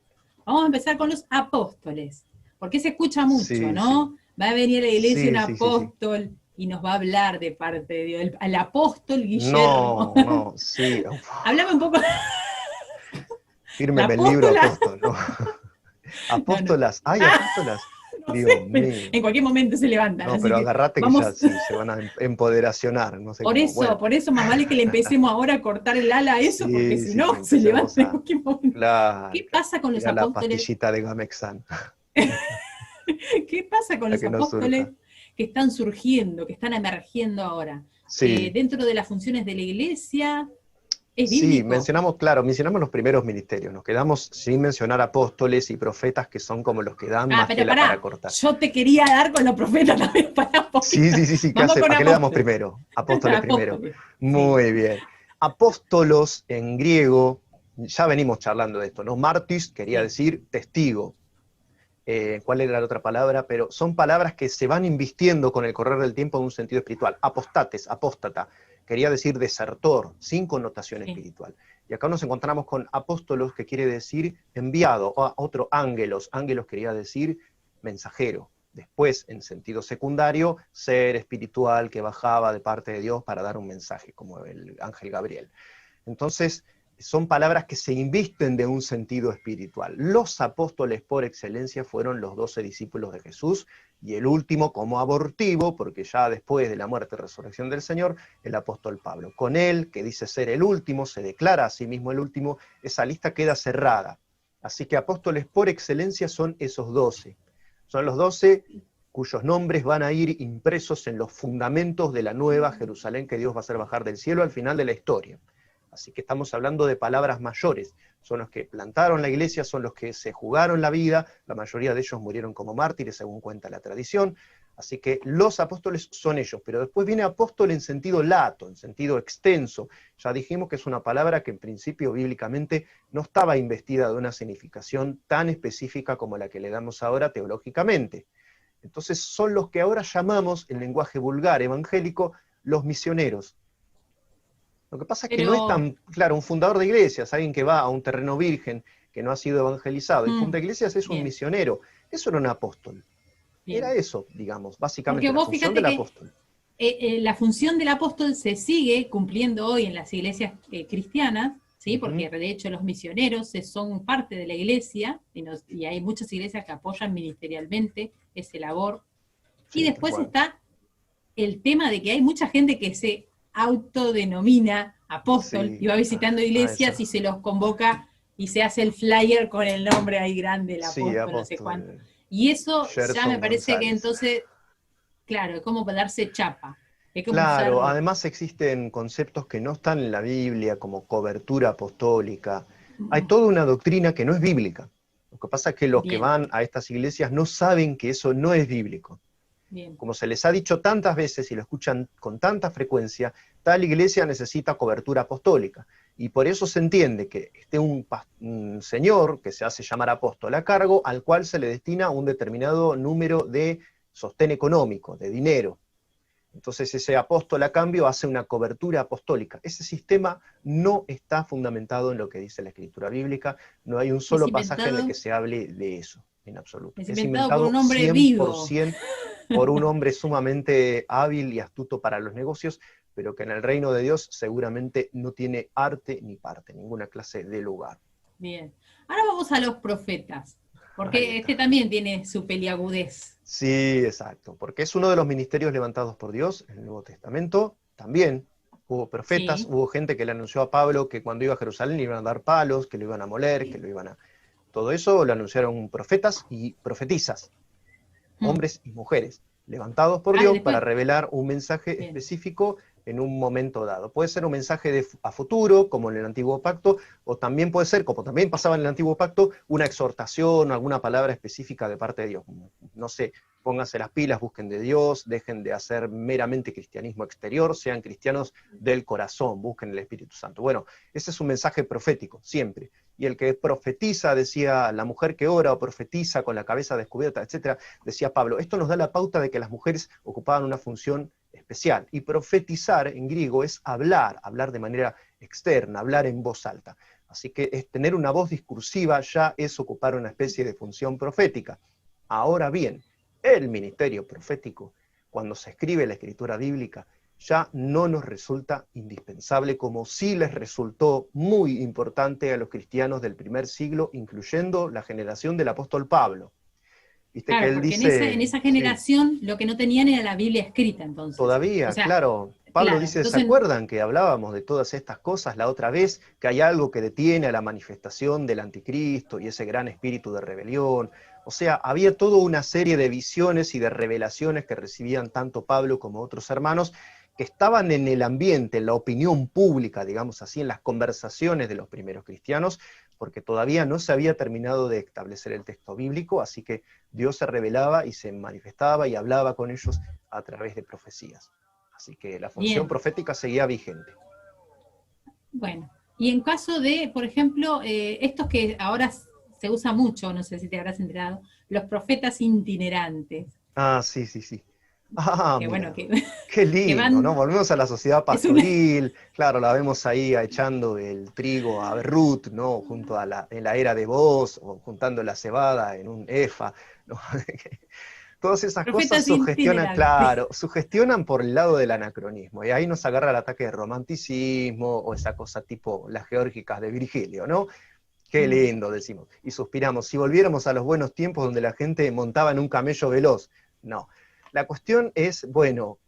Vamos a empezar con los apóstoles, porque se escucha mucho, Sí, sí. ¿no? Va a venir a la iglesia un Sí, sí, sí, sí. apóstol y nos va a hablar de parte de Dios, el apóstol Guillermo. No, no, sí. Uf. Háblame un poco, La Fírmeme el libro apóstola. apóstol, ¿no? Apóstolas, hay apóstolas. No Dios sé, pero mío. en cualquier momento se levantan, No, así pero que agarrate que ya vamos. sí, se van a empoderacionar, no sé cómo. Bueno, Por eso más vale que le empecemos ahora a cortar el ala a eso, porque sí, si sí, no que se empecemos levantan en a. cualquier momento. Claro, ¿Qué claro. pasa con los Tira la apóstoles? pastillita de Gamexan, ¿Qué pasa con para los que no apóstoles surja. que están surgiendo, que están emergiendo ahora? Sí, Dentro de las funciones de la iglesia, ¿es sí, bíblico? mencionamos, claro, mencionamos los primeros ministerios. Nos quedamos sin mencionar apóstoles y profetas que son como los que dan Ah, más pero tela para pará, cortar. yo te quería dar con los profetas también para un Sí, poquito. sí, sí, sí, ¿qué Vamos hace? con ¿A qué le damos apóstoles. primero? Apóstoles primero. Apóstoles, sí. Muy bien. Apóstolos en griego, ya venimos charlando de esto, ¿no? Martis quería Sí. decir testigo. ¿Cuál era la otra palabra? Pero son palabras que se van invistiendo con el correr del tiempo en un sentido espiritual. Apostates, apóstata, quería decir desertor, sin connotación Sí. espiritual. Y acá nos encontramos con apóstolos, que quiere decir enviado, o otro ángelos, ángelos quería decir mensajero. Después, en sentido secundario, ser espiritual que bajaba de parte de Dios para dar un mensaje, como el ángel Gabriel. Entonces, son palabras que se invisten de un sentido espiritual. Los apóstoles por excelencia fueron los 12 discípulos de Jesús, y el último como abortivo, porque ya después de la muerte y resurrección del Señor, el apóstol Pablo. Con él, que dice ser el último, se declara a sí mismo el último, esa lista queda cerrada. Así que apóstoles por excelencia son esos 12. Son los 12 cuyos nombres van a ir impresos en los fundamentos de la nueva Jerusalén que Dios va a hacer bajar del cielo al final de la historia. Así que estamos hablando de palabras mayores. Son los que plantaron la iglesia, son los que se jugaron la vida, la mayoría de ellos murieron como mártires, según cuenta la tradición. Así que los apóstoles son ellos, pero después viene apóstol en sentido lato, en sentido extenso. Ya dijimos que es una palabra que en principio bíblicamente no estaba investida de una significación tan específica como la que le damos ahora teológicamente. Entonces son los que ahora llamamos, en lenguaje vulgar evangélico, los misioneros. Lo que pasa es que no es Pero, tan claro, un fundador de iglesias, alguien que va a un terreno virgen, que no ha sido evangelizado, y funda iglesias, es un bien, misionero. Eso era un apóstol. Era bien. eso, digamos, Porque básicamente la vos función fíjate del que apóstol. la función del apóstol se sigue cumpliendo hoy en las iglesias cristianas, ¿sí? Ujú. Porque de hecho los misioneros son parte de la iglesia y hay muchas iglesias que apoyan ministerialmente esa labor. Y Sí, tal después cual. está el tema de que hay mucha gente que se autodenomina apóstol y Sí, va visitando eso. iglesias y se los convoca y se hace el flyer con el nombre ahí grande, el Sí, apóstol, no sé cuánto. apóstol Y eso ya me Gerson parece que González. entonces, claro, es como para darse chapa. Es como Claro, usar. además existen conceptos que no están en la Biblia, como cobertura apostólica. Hay toda una doctrina que no es bíblica. Lo que pasa es que los que Bien, van a estas iglesias no saben que eso no es bíblico. bien. Como se les ha dicho tantas veces y lo escuchan con tanta frecuencia, tal iglesia necesita cobertura apostólica. Y por eso se entiende que esté un señor que se hace llamar apóstol a cargo, al cual se le destina un determinado número de sostén económico, de dinero. Entonces ese apóstol a cambio hace una cobertura apostólica. Ese sistema no está fundamentado en lo que dice la escritura bíblica, no hay un Es solo pasaje en el que inventado, se hable de eso, en absoluto. es Es inventado por inventado un hombre vivo. 100% por un hombre sumamente hábil y astuto para los negocios, pero que en el reino de Dios seguramente no tiene arte ni parte, ninguna clase de lugar. Bien. Ahora vamos a los profetas, Ahí porque este está. también tiene su peliagudez. Sí, exacto, porque es uno de los ministerios levantados por Dios en el Nuevo Testamento. También hubo profetas, Sí. hubo gente que le anunció a Pablo que cuando iba a Jerusalén le iban a dar palos, que lo iban a moler, que lo iban a... Todo eso lo anunciaron profetas y profetisas, Hmm. hombres y mujeres, levantados por Ah, Dios para después, revelar un mensaje bien. específico en un momento dado. Puede ser un mensaje a futuro, como en el Antiguo Pacto, o también puede ser, como también pasaba en el Antiguo Pacto, una exhortación, alguna palabra específica de parte de Dios. No sé, pónganse las pilas, busquen de Dios, dejen de hacer meramente cristianismo exterior, sean cristianos del corazón, busquen el Espíritu Santo. Bueno, ese es un mensaje profético, siempre. Y el que profetiza, decía la mujer que ora o profetiza con la cabeza descubierta, etcétera, decía Pablo, esto nos da la pauta de que las mujeres ocupaban una función especial. Y profetizar en griego es hablar, hablar de manera externa, hablar en voz alta. Así que es tener una voz discursiva ya es ocupar una especie de función profética. Ahora bien, el ministerio profético, cuando se escribe la escritura bíblica, ya no nos resulta indispensable, como sí les resultó muy importante a los cristianos del primer siglo, incluyendo la generación del apóstol Pablo. Viste que Claro, él porque en dice, esa sí, generación lo que no tenían era la Biblia escrita entonces. O todavía, sea, claro. Pablo claro, dice, ¿se entonces, acuerdan que hablábamos de todas estas cosas la otra vez? Que hay algo que detiene a la manifestación del anticristo y ese gran espíritu de rebelión. O sea, había toda una serie de visiones y de revelaciones que recibían tanto Pablo como otros hermanos, que estaban en el ambiente, en la opinión pública, digamos así, en las conversaciones de los primeros cristianos, porque todavía no se había terminado de establecer el texto bíblico, así que Dios se revelaba y se manifestaba y hablaba con ellos a través de profecías. Así que la función bien, profética seguía vigente. bueno. Y en caso de, por ejemplo, estos que ahora se usa mucho, no sé si te habrás enterado, los profetas itinerantes, Ah, sí, sí, sí. Ah, que bueno, mira, qué que lindo, ¿no? van, Volvemos a la sociedad es una, pastoril, claro, la vemos ahí echando el trigo a Ruth, ¿no? Junto a en la era de Boz, o juntando la cebada en un efa, ¿no? Todas esas cosas profetas sugestionan, itinerantes. claro, sugestionan por el lado del anacronismo, y ahí nos agarra el ataque de romanticismo, o esa cosa tipo las geórgicas de Virgilio, ¿no? Qué Mm, lindo, decimos, y suspiramos, si volviéramos a los buenos tiempos donde la gente montaba en un camello veloz, no. La cuestión es, bueno,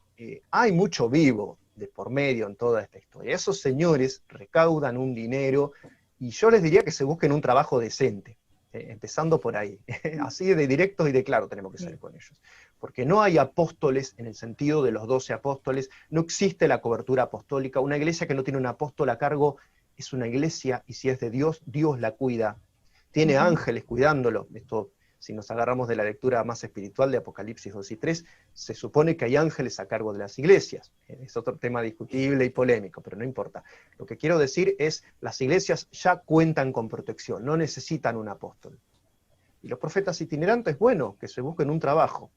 hay mucho vivo de por medio en toda esta historia. Esos señores recaudan un dinero, y yo les diría que se busquen un trabajo decente, empezando por ahí. Así de directos y de claro tenemos que ser sí. con ellos. Porque no hay apóstoles en el sentido de los 12 apóstoles, no existe la cobertura apostólica. Una iglesia que no tiene un apóstol a cargo es una iglesia, y si es de Dios, Dios la cuida. Tiene Ujú. ángeles cuidándolo. Esto, si nos agarramos de la lectura más espiritual de Apocalipsis 2 y 3, se supone que hay ángeles a cargo de las iglesias. Es otro tema discutible y polémico, pero no importa. Lo que quiero decir es, las iglesias ya cuentan con protección, no necesitan un apóstol. Y los profetas itinerantes, bueno, que se busquen un trabajo.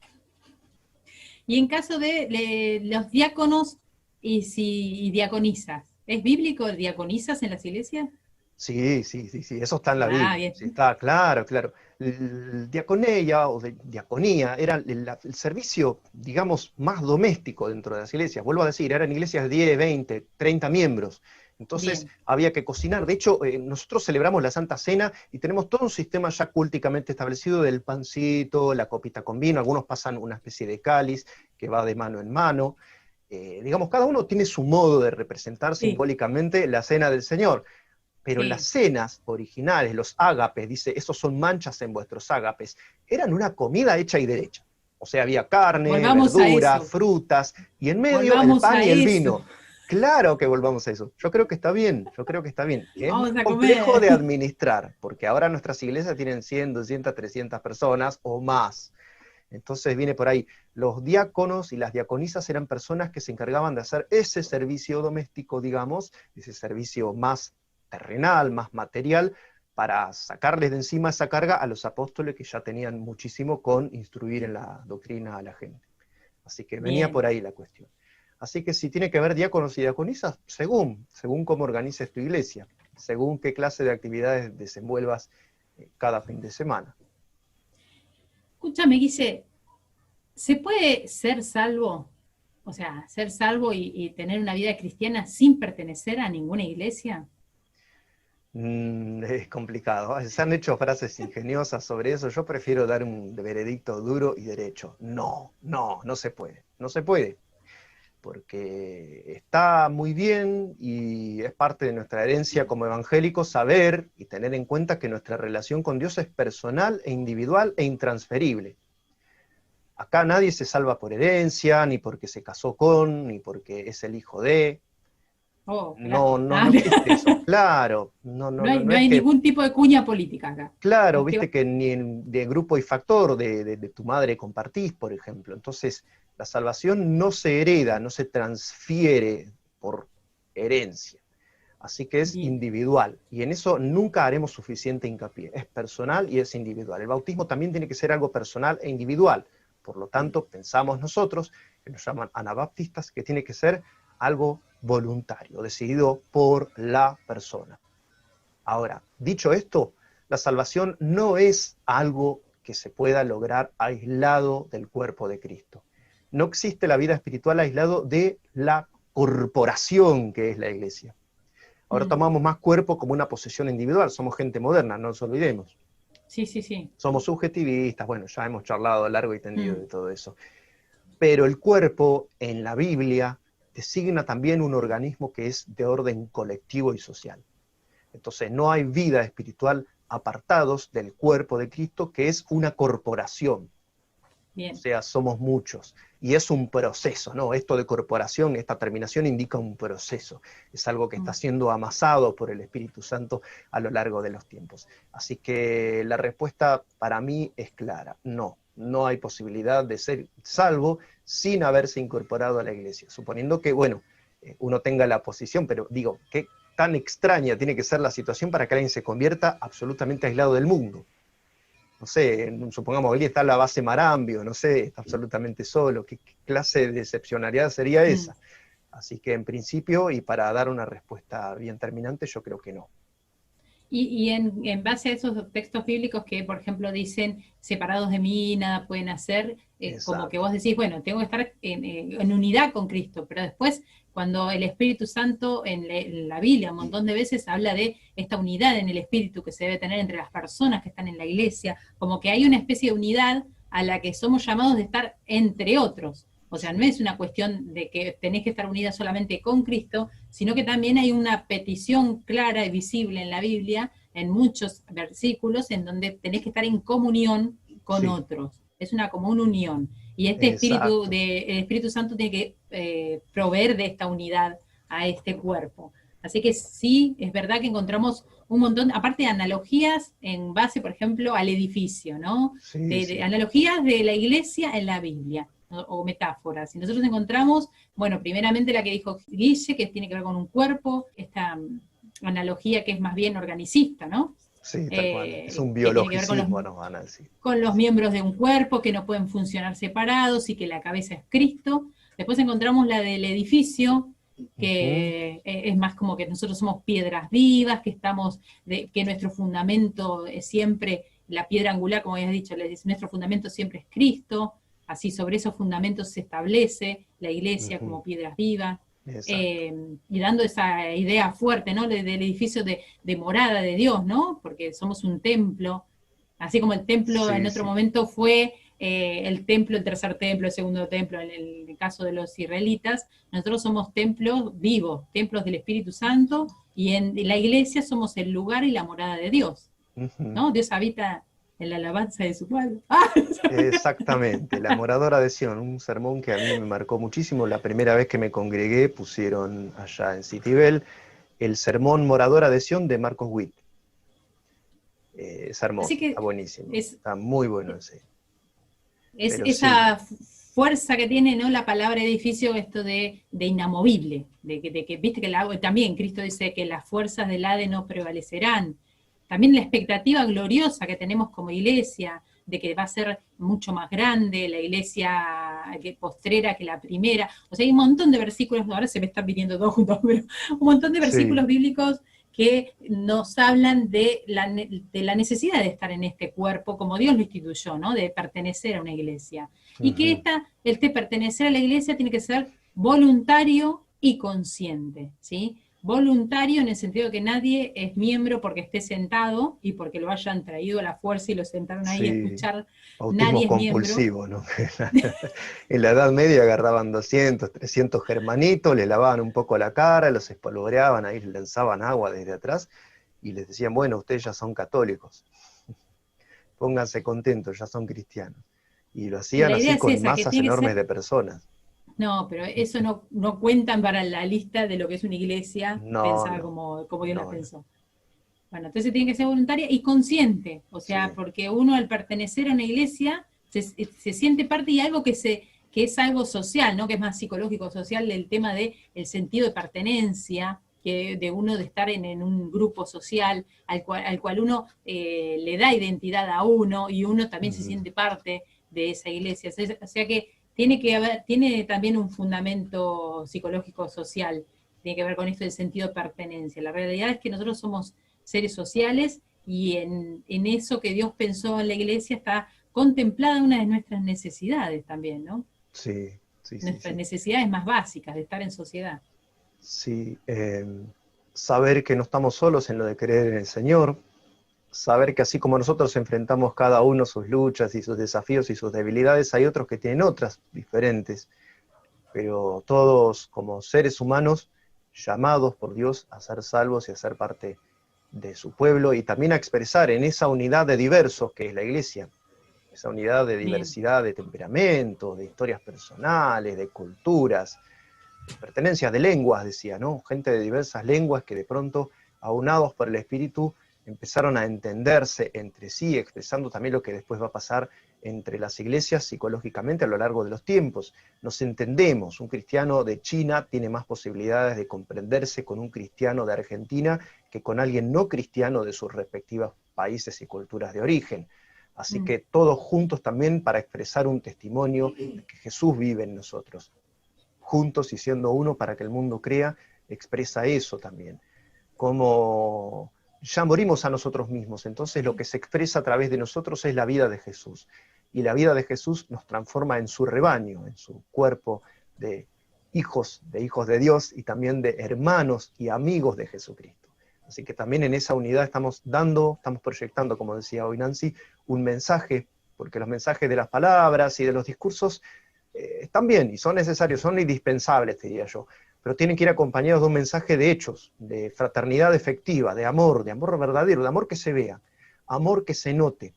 Y en caso de los diáconos y diaconisas, ¿es bíblico diaconisas en las iglesias? Sí, sí, sí, sí, eso está en la Ah, Biblia, bien, sí, está claro, claro. Diaconía o diaconía era el servicio, digamos, más doméstico dentro de las iglesias. Vuelvo a decir, eran iglesias de 10, 20, 30 miembros. Entonces bien. había que cocinar. De hecho, nosotros celebramos la Santa Cena y tenemos todo un sistema ya culticamente establecido del pancito, la copita con vino. Algunos pasan una especie de cáliz que va de mano en mano. Digamos, cada uno tiene su modo de representar Sí, simbólicamente la cena del Señor. Pero las sí. cenas originales, los ágapes, dice, esos son manchas en vuestros ágapes, eran una comida hecha y derecha. O sea, había carne, Volvamos a verdura, eso, frutas, y en medio el volvamos pan a y el eso. vino. Claro que volvamos a eso. Yo creo que está bien, yo creo que está bien. Es Vamos más a complejo comer. de administrar, porque ahora nuestras iglesias tienen 100, 200, 300 personas o más. Entonces viene por ahí. Los diáconos y las diaconisas eran personas que se encargaban de hacer ese servicio doméstico, digamos, ese servicio más terrenal, más material, para sacarles de encima esa carga a los apóstoles que ya tenían muchísimo con instruir en la doctrina a la gente. Así que venía Bien. por ahí la cuestión. Así que si tiene que haber diáconos y diaconisas, según cómo organices tu iglesia, según qué clase de actividades desenvuelvas cada fin de semana. Escúchame, Guille, ¿se puede ser salvo? O sea, ser salvo y tener una vida cristiana sin pertenecer a ninguna iglesia. Es complicado. Se han hecho frases ingeniosas sobre eso. Yo prefiero dar un veredicto duro y derecho. No, no, no se puede. No se puede. Porque está muy bien y es parte de nuestra herencia como evangélicos saber y tener en cuenta que nuestra relación con Dios es personal e individual e intransferible. Acá nadie se salva por herencia, ni porque se casó con, ni porque es el hijo de. Oh, No, gracias. no, Ah, no existe eso. Claro, no, no, no, no, hay, no no es hay que. ningún tipo de cuña política acá. Claro, Este, viste que ni de grupo y factor de tu madre compartís, por ejemplo. Entonces, la salvación no se hereda, no se transfiere por herencia. Así que es bien, individual. Y en eso nunca haremos suficiente hincapié. Es personal y es individual. El bautismo también tiene que ser algo personal e individual. Por lo tanto, pensamos nosotros, que nos llaman anabaptistas, que tiene que ser algo voluntario, decidido por la persona. Ahora, dicho esto, la salvación no es algo que se pueda lograr aislado del cuerpo de Cristo. no existe la vida espiritual aislado de la corporación que es la iglesia. Ahora tomamos más cuerpo como una posesión individual, somos gente moderna, no nos olvidemos. Sí, sí, sí. Somos subjetivistas, bueno, ya hemos charlado largo y tendido de todo eso. Pero el cuerpo en la Biblia designa también un organismo que es de orden colectivo y social. Entonces no hay vida espiritual apartados del cuerpo de Cristo, que es una corporación. Bien. O sea, somos muchos. Y es un proceso, ¿no? Esto de corporación, esta terminación indica un proceso. Es algo que está siendo amasado por el Espíritu Santo a lo largo de los tiempos. Así que la respuesta para mí es clara. No, no hay posibilidad de ser salvo sin haberse incorporado a la iglesia. Suponiendo que, bueno, uno tenga la posición, pero digo, ¿qué tan extraña tiene que ser la situación para que alguien se convierta absolutamente aislado del mundo? No sé, supongamos que alguien está en la base Marambio, no sé, está absolutamente solo, ¿qué clase de excepcionalidad sería esa? Así que en principio, y para dar una respuesta bien terminante, yo creo que no. Y en base a esos textos bíblicos que, por ejemplo, dicen, separados de mí, nada pueden hacer, como que vos decís, bueno, tengo que estar en unidad con Cristo, pero después, cuando el Espíritu Santo en la Biblia un montón de veces habla de esta unidad en el Espíritu que se debe tener entre las personas que están en la iglesia, como que hay una especie de unidad a la que somos llamados de estar entre otros. O sea, no es una cuestión de que tenés que estar unida solamente con Cristo, sino que también hay una petición clara y visible en la Biblia, en muchos versículos, en donde tenés que estar en comunión con otros. Es como una unión. Y el Espíritu Santo tiene que proveer de esta unidad a este cuerpo. Así que sí, es verdad que encontramos un montón, aparte de analogías en base, por ejemplo, al edificio, ¿no? De analogías de la iglesia en la Biblia. O metáforas. Y nosotros encontramos, bueno, primeramente la que dijo Guille, que tiene que ver con un cuerpo, esta analogía que es más bien organicista, ¿no? Sí, tal cual. Es un biologicismo, nos van a decir. Con los miembros de un cuerpo que no pueden funcionar separados y que la cabeza es Cristo. Después encontramos la del edificio, que es más como que nosotros somos piedras vivas, que que nuestro fundamento es siempre la piedra angular, como habías dicho, nuestro fundamento siempre es Cristo. Así sobre esos fundamentos se establece la iglesia como piedras vivas, y dando esa idea fuerte, ¿no? Del edificio de morada de Dios, ¿no? Porque somos un templo, así como el templo en otro momento fue el templo, el tercer templo, el segundo templo, en el caso de los israelitas, nosotros somos templos vivos, templos del Espíritu Santo, y en la iglesia somos el lugar y la morada de Dios, ¿no? Dios habita en la alabanza de su pueblo. Exactamente, la moradora de Sion, un sermón que a mí me marcó muchísimo. La primera vez que me congregué pusieron allá en Citibel el sermón Moradora de Sion de Marcos Witt. Sermón, está buenísimo, está muy bueno ese. Esa fuerza que tiene, ¿no? La palabra edificio, esto de inamovible, de que viste que también Cristo dice que las fuerzas del Hades no prevalecerán. También la expectativa gloriosa que tenemos como iglesia, de que va a ser mucho más grande, la iglesia postrera que la primera. O sea, hay un montón de versículos, ahora se me están viniendo todos juntos, pero un montón de versículos bíblicos que nos hablan de la necesidad de estar en este cuerpo, como Dios lo instituyó, ¿no? De pertenecer a una iglesia. Y que pertenecer a la iglesia tiene que ser voluntario y consciente, ¿sí? Voluntario en el sentido de que nadie es miembro porque esté sentado y porque lo hayan traído a la fuerza y lo sentaron ahí a escuchar. Nadie es compulsivo, ¿no? En la Edad Media agarraban 200, 300 germanitos, le lavaban un poco la cara, los espolvoreaban, ahí les lanzaban agua desde atrás y les decían, bueno, ustedes ya son católicos, pónganse contentos, ya son cristianos. Y lo hacían así con masas enormes de personas. No, pero eso no cuentan para la lista de lo que es una iglesia pensada como Dios la pensó. Bueno, entonces tiene que ser voluntaria y consciente, o sea, porque uno al pertenecer a una iglesia se siente parte y algo que es algo social, ¿no? Que es más psicológico, social, del tema del sentido de pertenencia, de uno de estar en un grupo social al cual uno le da identidad a uno y uno también se siente parte de esa iglesia. O sea que tiene también un fundamento psicológico social, tiene que ver con esto del sentido de pertenencia. La realidad es que nosotros somos seres sociales y en eso que Dios pensó en la iglesia está contemplada una de nuestras necesidades también, ¿no? Sí, sí, sí, nuestras sí. necesidades más básicas de estar en sociedad. Sí, saber que no estamos solos en lo de creer en el Señor, saber que así como nosotros enfrentamos cada uno sus luchas y sus desafíos y sus debilidades, hay otros que tienen otras diferentes, pero todos como seres humanos llamados por Dios a ser salvos y a ser parte de su pueblo y también a expresar en esa unidad de diversos que es la iglesia, esa unidad de Bien, diversidad de temperamentos, de historias personales, de culturas, de pertenencias, de lenguas, decía, ¿no? Gente de diversas lenguas que de pronto, aunados por el Espíritu, empezaron a entenderse entre sí, expresando también lo que después va a pasar entre las iglesias psicológicamente a lo largo de los tiempos. Nos entendemos, un cristiano de China tiene más posibilidades de comprenderse con un cristiano de Argentina que con alguien no cristiano de sus respectivos países y culturas de origen. Así que todos juntos también para expresar un testimonio de que Jesús vive en nosotros. Juntos y siendo uno para que el mundo crea, expresa eso también. Como ya morimos a nosotros mismos, entonces lo que se expresa a través de nosotros es la vida de Jesús. Y la vida de Jesús nos transforma en su rebaño, en su cuerpo de hijos de Dios y también de hermanos y amigos de Jesucristo. Así que también en esa unidad estamos proyectando, como decía hoy Nancy, un mensaje, porque los mensajes de las palabras y de los discursos están bien y son necesarios, son indispensables, diría yo, pero tienen que ir acompañados de un mensaje de hechos, de fraternidad efectiva, de amor verdadero, de amor que se vea, amor que se note,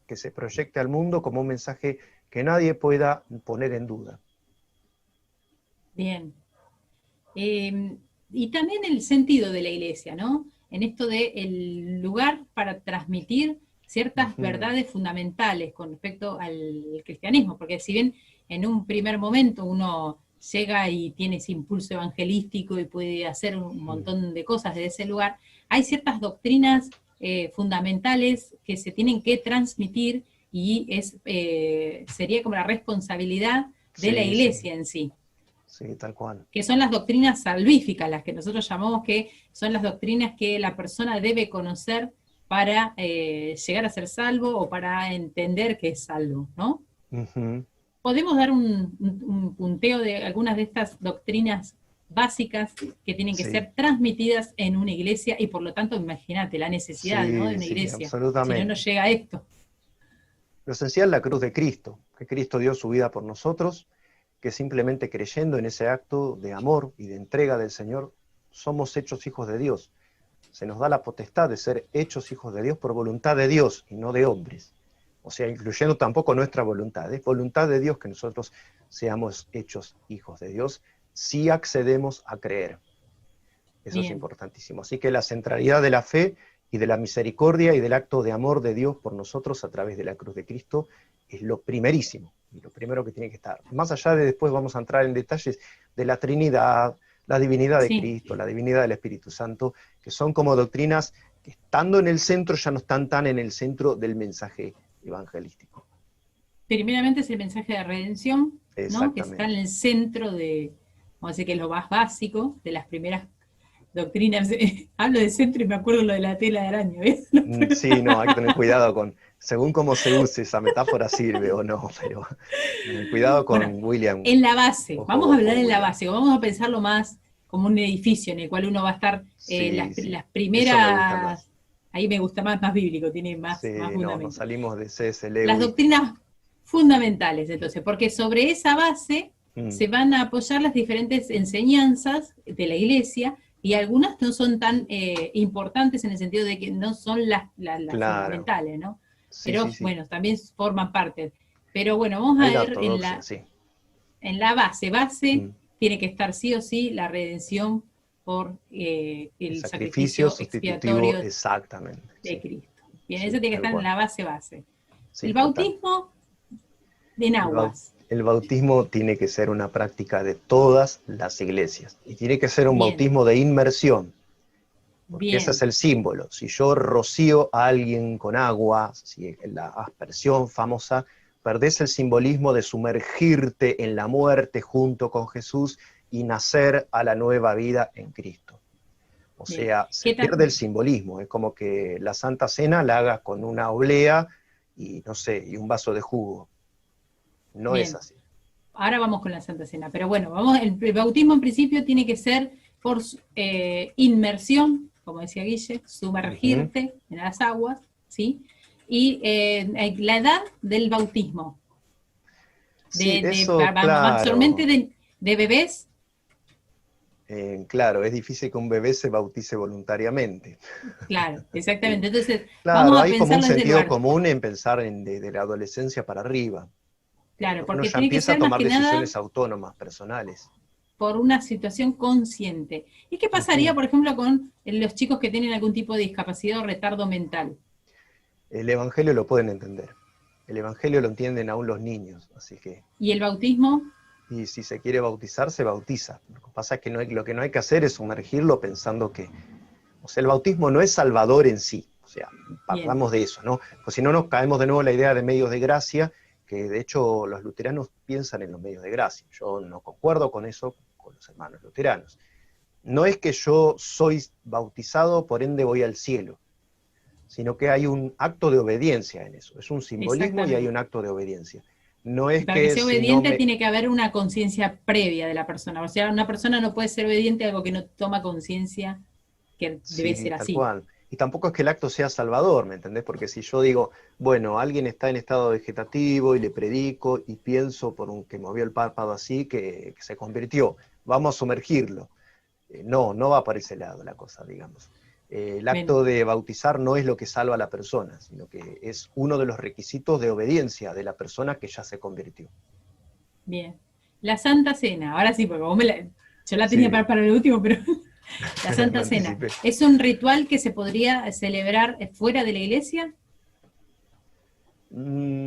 que se proyecte al mundo como un mensaje que nadie pueda poner en duda. bien. Y también el sentido de la iglesia, ¿no? En esto de el lugar para transmitir ciertas verdades fundamentales con respecto al cristianismo, porque si bien en un primer momento uno llega y tiene ese impulso evangelístico y puede hacer un montón de cosas desde ese lugar, hay ciertas doctrinas fundamentales que se tienen que transmitir y sería como la responsabilidad de la Sí, iglesia en sí. sí, tal cual. Que son las doctrinas salvíficas, las que nosotros llamamos que son las doctrinas que la persona debe conocer para llegar a ser salvo o para entender que es salvo, ¿no? Uh-huh. ¿Podemos dar un punteo de algunas de estas doctrinas básicas que tienen que Sí, ser transmitidas en una iglesia y por lo tanto, imagínate, la necesidad, ¿no?, de sí, una sí, iglesia, si no, no absolutamente. llega a esto? Lo esencial, la cruz de Cristo, que Cristo dio su vida por nosotros, que simplemente creyendo en ese acto de amor y de entrega del Señor, somos hechos hijos de Dios. Se nos da la potestad de ser hechos hijos de Dios por voluntad de Dios y no de hombres. O sea, incluyendo tampoco nuestra voluntad. Es voluntad de Dios que nosotros seamos hechos hijos de Dios si accedemos a creer. Eso es Bien, importantísimo. Así que la centralidad de la fe y de la misericordia y del acto de amor de Dios por nosotros a través de la cruz de Cristo es lo primerísimo, y lo primero que tiene que estar. Más allá de después vamos a entrar en detalles de la Trinidad, la divinidad de sí. Cristo, la divinidad del Espíritu Santo, que son como doctrinas que estando en el centro ya no están tan en el centro del mensaje evangelístico. Primeramente es el mensaje de redención, ¿no?, que está en Exactamente. el centro de, vamos a decir que es lo más básico de las primeras doctrinas. Hablo de centro y me acuerdo lo de la tela de araña, ¿ves? Sí, no, hay que tener cuidado con, según cómo se use esa metáfora sirve o no, pero cuidado Bueno, con William, en la base, ojo, vamos a hablar ojo en la William. base, vamos a pensarlo más como un edificio en el cual uno va a estar Sí, sí, las eso me gusta primeras, más. ahí me gusta más bíblico, tiene más Sí, no, nos fundamento. salimos de C.S. Las Lewis. doctrinas fundamentales, entonces, porque sobre esa base Mm, se van a apoyar las diferentes enseñanzas de la iglesia y algunas no son tan importantes en el sentido de que no son las claro, fundamentales, ¿no? sí, Pero sí, sí. bueno, también forman parte. Pero bueno, vamos a Hay la ver ortodoxia, sí. en la base Mm, tiene que estar sí o sí la redención por el el sacrificio sacrificio sustitutivo, expiatorio exactamente. de Sí, Cristo. Bien, eso sí, tiene que tal estar en cual. la base. Sí, El total. bautismo en El, bau- aguas. el bautismo tiene que ser una práctica de todas las iglesias. Y tiene que ser un Bien, bautismo de inmersión. Porque ese es bien, el símbolo. Si yo rocío a alguien con agua, si la aspersión famosa, perdés el simbolismo de sumergirte en la muerte junto con Jesús y nacer a la nueva vida en Cristo. O bien. sea, se ¿Qué pierde el tal? simbolismo. Es como que la Santa Cena la hagas con una oblea y, no sé, y un vaso de jugo. No es Bien. así. ahora vamos con la Santa Cena, pero bueno, el bautismo en principio tiene que ser por inmersión, como decía Guille, sumergirte en las aguas, ¿sí? Y la edad del bautismo, Sí, eso, claro. mayormente de bebés. Claro, es difícil que un bebé se bautice voluntariamente. Claro, exactamente. Entonces, Claro, vamos a hay como un pensarlo desde el sentido lugar. común en pensar de la adolescencia para arriba. Claro, Uno porque ya tiene que empieza a ser más tomar que nada decisiones autónomas, personales. por una situación consciente. ¿Y qué pasaría, Ujú. por ejemplo, con los chicos que tienen algún tipo de discapacidad o retardo mental? El Evangelio lo pueden entender. El Evangelio lo entienden aún los niños, así que, ¿Y el bautismo? y si se quiere bautizar, se bautiza. Lo que pasa es que lo que no hay que hacer es sumergirlo pensando que, o sea, el bautismo no es salvador en sí, o sea, Bien, partamos de eso, ¿no? Pues si no nos caemos de nuevo en la idea de medios de gracia, que de hecho los luteranos piensan en los medios de gracia. Yo no concuerdo con eso con los hermanos luteranos. No es que yo soy bautizado, por ende voy al cielo, sino que hay un acto de obediencia en eso. Es un simbolismo y hay un exactamente. acto de obediencia. No es Y para que que sea si no obediente me... tiene que haber una conciencia previa de la persona. O sea, una persona no puede ser obediente a algo que no toma conciencia que debe Sí, ser tal así. cual. Y tampoco es que el acto sea salvador, ¿me entendés? Porque si yo digo, bueno, alguien está en estado vegetativo y le predico y pienso por un que movió el párpado así que se convirtió, vamos a sumergirlo. No, no va por ese lado la cosa, digamos. El Bueno, acto de bautizar no es lo que salva a la persona, sino que es uno de los requisitos de obediencia de la persona que ya se convirtió. bien. La Santa Cena, ahora sí, porque yo la tenía Sí, para el último, pero la me Santa Cena, anticipé. ¿es un ritual que se podría celebrar fuera de la iglesia?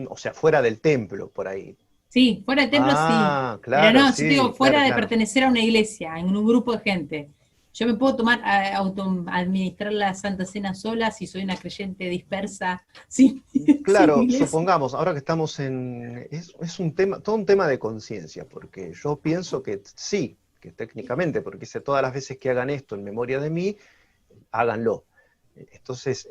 O sea, fuera del templo, por ahí. Sí, fuera de templo sí. Ah, Pero claro, no, yo te sí, digo, claro, fuera de claro. pertenecer a una iglesia, en un grupo de gente. Yo me puedo tomar, administrar la Santa Cena sola si soy una creyente dispersa, sin, sin Claro, iglesia. supongamos, ahora que estamos es un tema, todo un tema de conciencia, porque yo pienso que sí, que técnicamente, porque dice todas las veces que hagan esto en memoria de mí, háganlo. Entonces,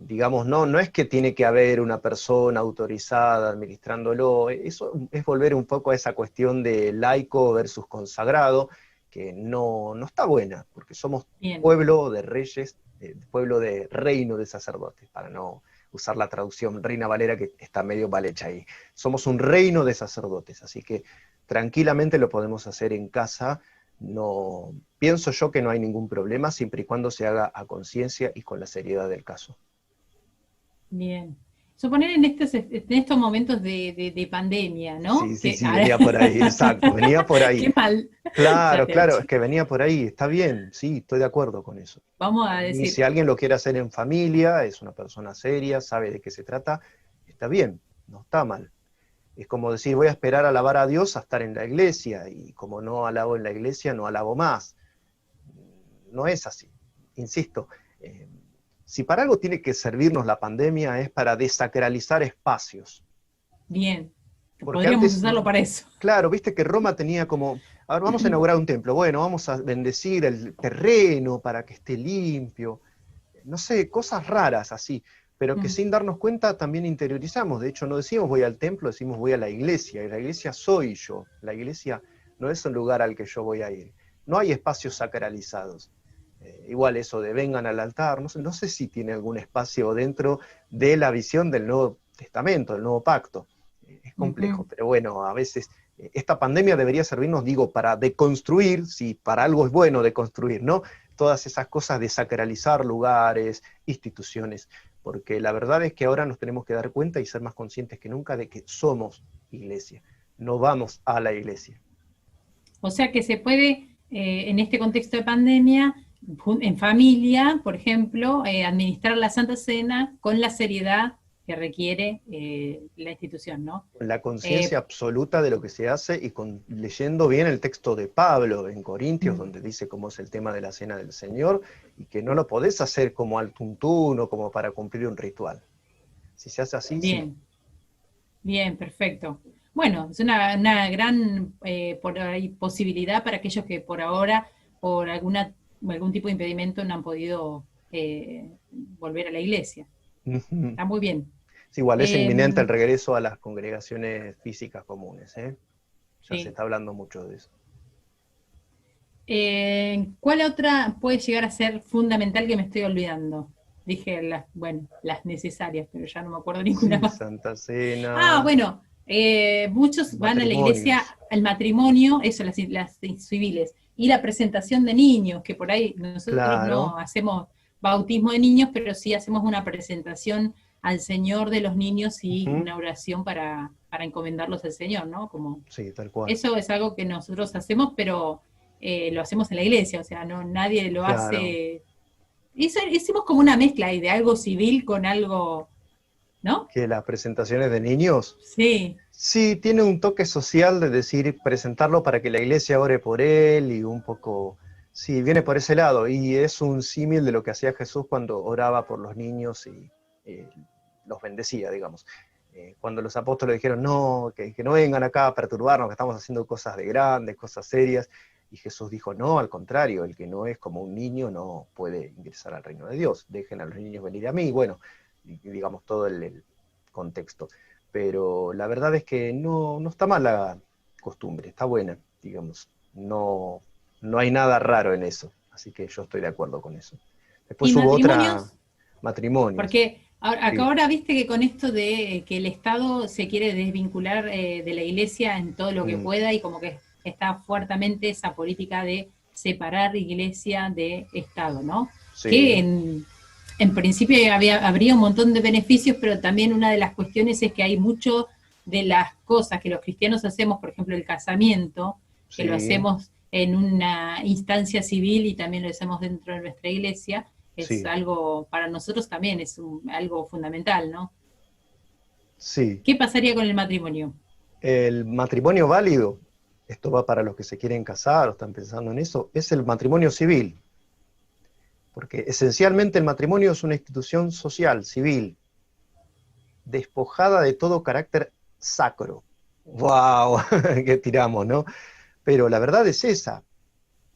digamos, no es que tiene que haber una persona autorizada administrándolo, eso es volver un poco a esa cuestión de laico versus consagrado, que no está buena, porque somos Bien, pueblo de reyes, pueblo de reino de sacerdotes, para no usar la traducción Reina Valera que está medio mal hecha ahí. Somos un reino de sacerdotes, así que tranquilamente lo podemos hacer en casa. No, pienso yo que no hay ningún problema siempre y cuando se haga a conciencia y con la seriedad del caso. bien. Suponer en estos momentos de pandemia, ¿no? Sí, sí, sí, venía por ahí, exacto, venía por ahí. Qué mal Claro, claro, estrategia. es que venía por ahí, está bien, sí, estoy de acuerdo con eso. Vamos a Y decir, si alguien lo quiere hacer en familia, es una persona seria, sabe de qué se trata, está bien, no está mal. Es como decir, voy a esperar a alabar a Dios a estar en la iglesia, y como no alabo en la iglesia, no alabo más. No es así. Insisto, eh, si para algo tiene que servirnos la pandemia es para desacralizar espacios. bien, Porque podríamos antes, usarlo para eso. claro, viste que Roma tenía como, a ver, vamos a inaugurar un templo, bueno, vamos a bendecir el terreno para que esté limpio, no sé, cosas raras así, pero que Mm, sin darnos cuenta también interiorizamos. De hecho, no decimos voy al templo, decimos voy a la iglesia, y la iglesia soy yo, la iglesia no es un lugar al que yo voy a ir. No hay espacios sacralizados. Igual eso de vengan al altar, no sé si tiene algún espacio dentro de la visión del Nuevo Testamento, del Nuevo Pacto. Es complejo, ujú. pero bueno, a veces esta pandemia debería servirnos, digo, para deconstruir, si para algo es bueno deconstruir, ¿no? Todas esas cosas de sacralizar lugares, instituciones, porque la verdad es que ahora nos tenemos que dar cuenta y ser más conscientes que nunca de que somos iglesia, no vamos a la iglesia. O sea que se puede, en este contexto de pandemia, en familia, por ejemplo, administrar la Santa Cena con la seriedad que requiere la institución, ¿no? Con la conciencia Eh, absoluta de lo que se hace y leyendo bien el texto de Pablo en Corintios, mm, donde dice cómo es el tema de la cena del Señor, y que no lo podés hacer como al tuntún o como para cumplir un ritual. Si se hace así, sí. bien, bien, perfecto. Bueno, es una gran por ahí, posibilidad para aquellos que por ahora, por algún tipo de impedimento, no han podido volver a la iglesia. Ujú. Está muy bien. Es igual, es inminente el Em, regreso a las congregaciones físicas comunes, ¿eh? Ya se Sí. está hablando mucho de eso. ¿Cuál otra puede llegar a ser fundamental que me estoy olvidando? Dije bueno, las necesarias, pero ya no me acuerdo ninguna Sí, más. Santa Ah, Cena, bueno, muchos van a la iglesia matrimonios. al matrimonio, eso, las civiles, y la presentación de niños, que por ahí nosotros no Claro. hacemos bautismo de niños, pero sí hacemos una presentación al Señor de los niños y Ujú. una oración para encomendarlos al Señor, ¿no? Como Sí, tal cual. eso es algo que nosotros hacemos, pero lo hacemos en la iglesia, o sea, no nadie lo Claro. hace. Hicimos como una mezcla ahí de algo civil con algo, ¿no? Que las presentaciones de niños, Sí, sí, tiene un toque social de decir, presentarlo para que la iglesia ore por él y un poco, sí, viene por ese lado. Y es un símil de lo que hacía Jesús cuando oraba por los niños y eh, los bendecía, digamos. Cuando los apóstoles dijeron, no, que no vengan acá a perturbarnos, que estamos haciendo cosas de grandes, cosas serias. Y Jesús dijo, no, al contrario, el que no es como un niño no puede ingresar al reino de Dios. Dejen a los niños venir a mí. Bueno, y digamos todo el contexto. Pero la verdad es que no está mal la costumbre, está buena, digamos. No hay nada raro en eso. Así que yo estoy de acuerdo con eso. y Después hubo otra, matrimonios, matrimonios. porque acá Sí. ahora viste que con esto de que el Estado se quiere desvincular de la iglesia en todo lo que Mm, pueda y como que está fuertemente esa política de separar iglesia de Estado, ¿no? Que sí, en principio habría un montón de beneficios, pero también una de las cuestiones es que hay mucho de las cosas que los cristianos hacemos, por ejemplo el casamiento, que lo sí, hacemos en una instancia civil y también lo hacemos dentro de nuestra iglesia, es sí, algo, para nosotros también es algo fundamental, ¿no? sí. ¿Qué pasaría con el matrimonio? El matrimonio válido, esto va para los que se quieren casar o están pensando en eso, es el matrimonio civil. Porque esencialmente el matrimonio es una institución social, civil, despojada de todo carácter sacro. ¡Wow! ¡Qué tiramos, ¿no? Pero la verdad es esa.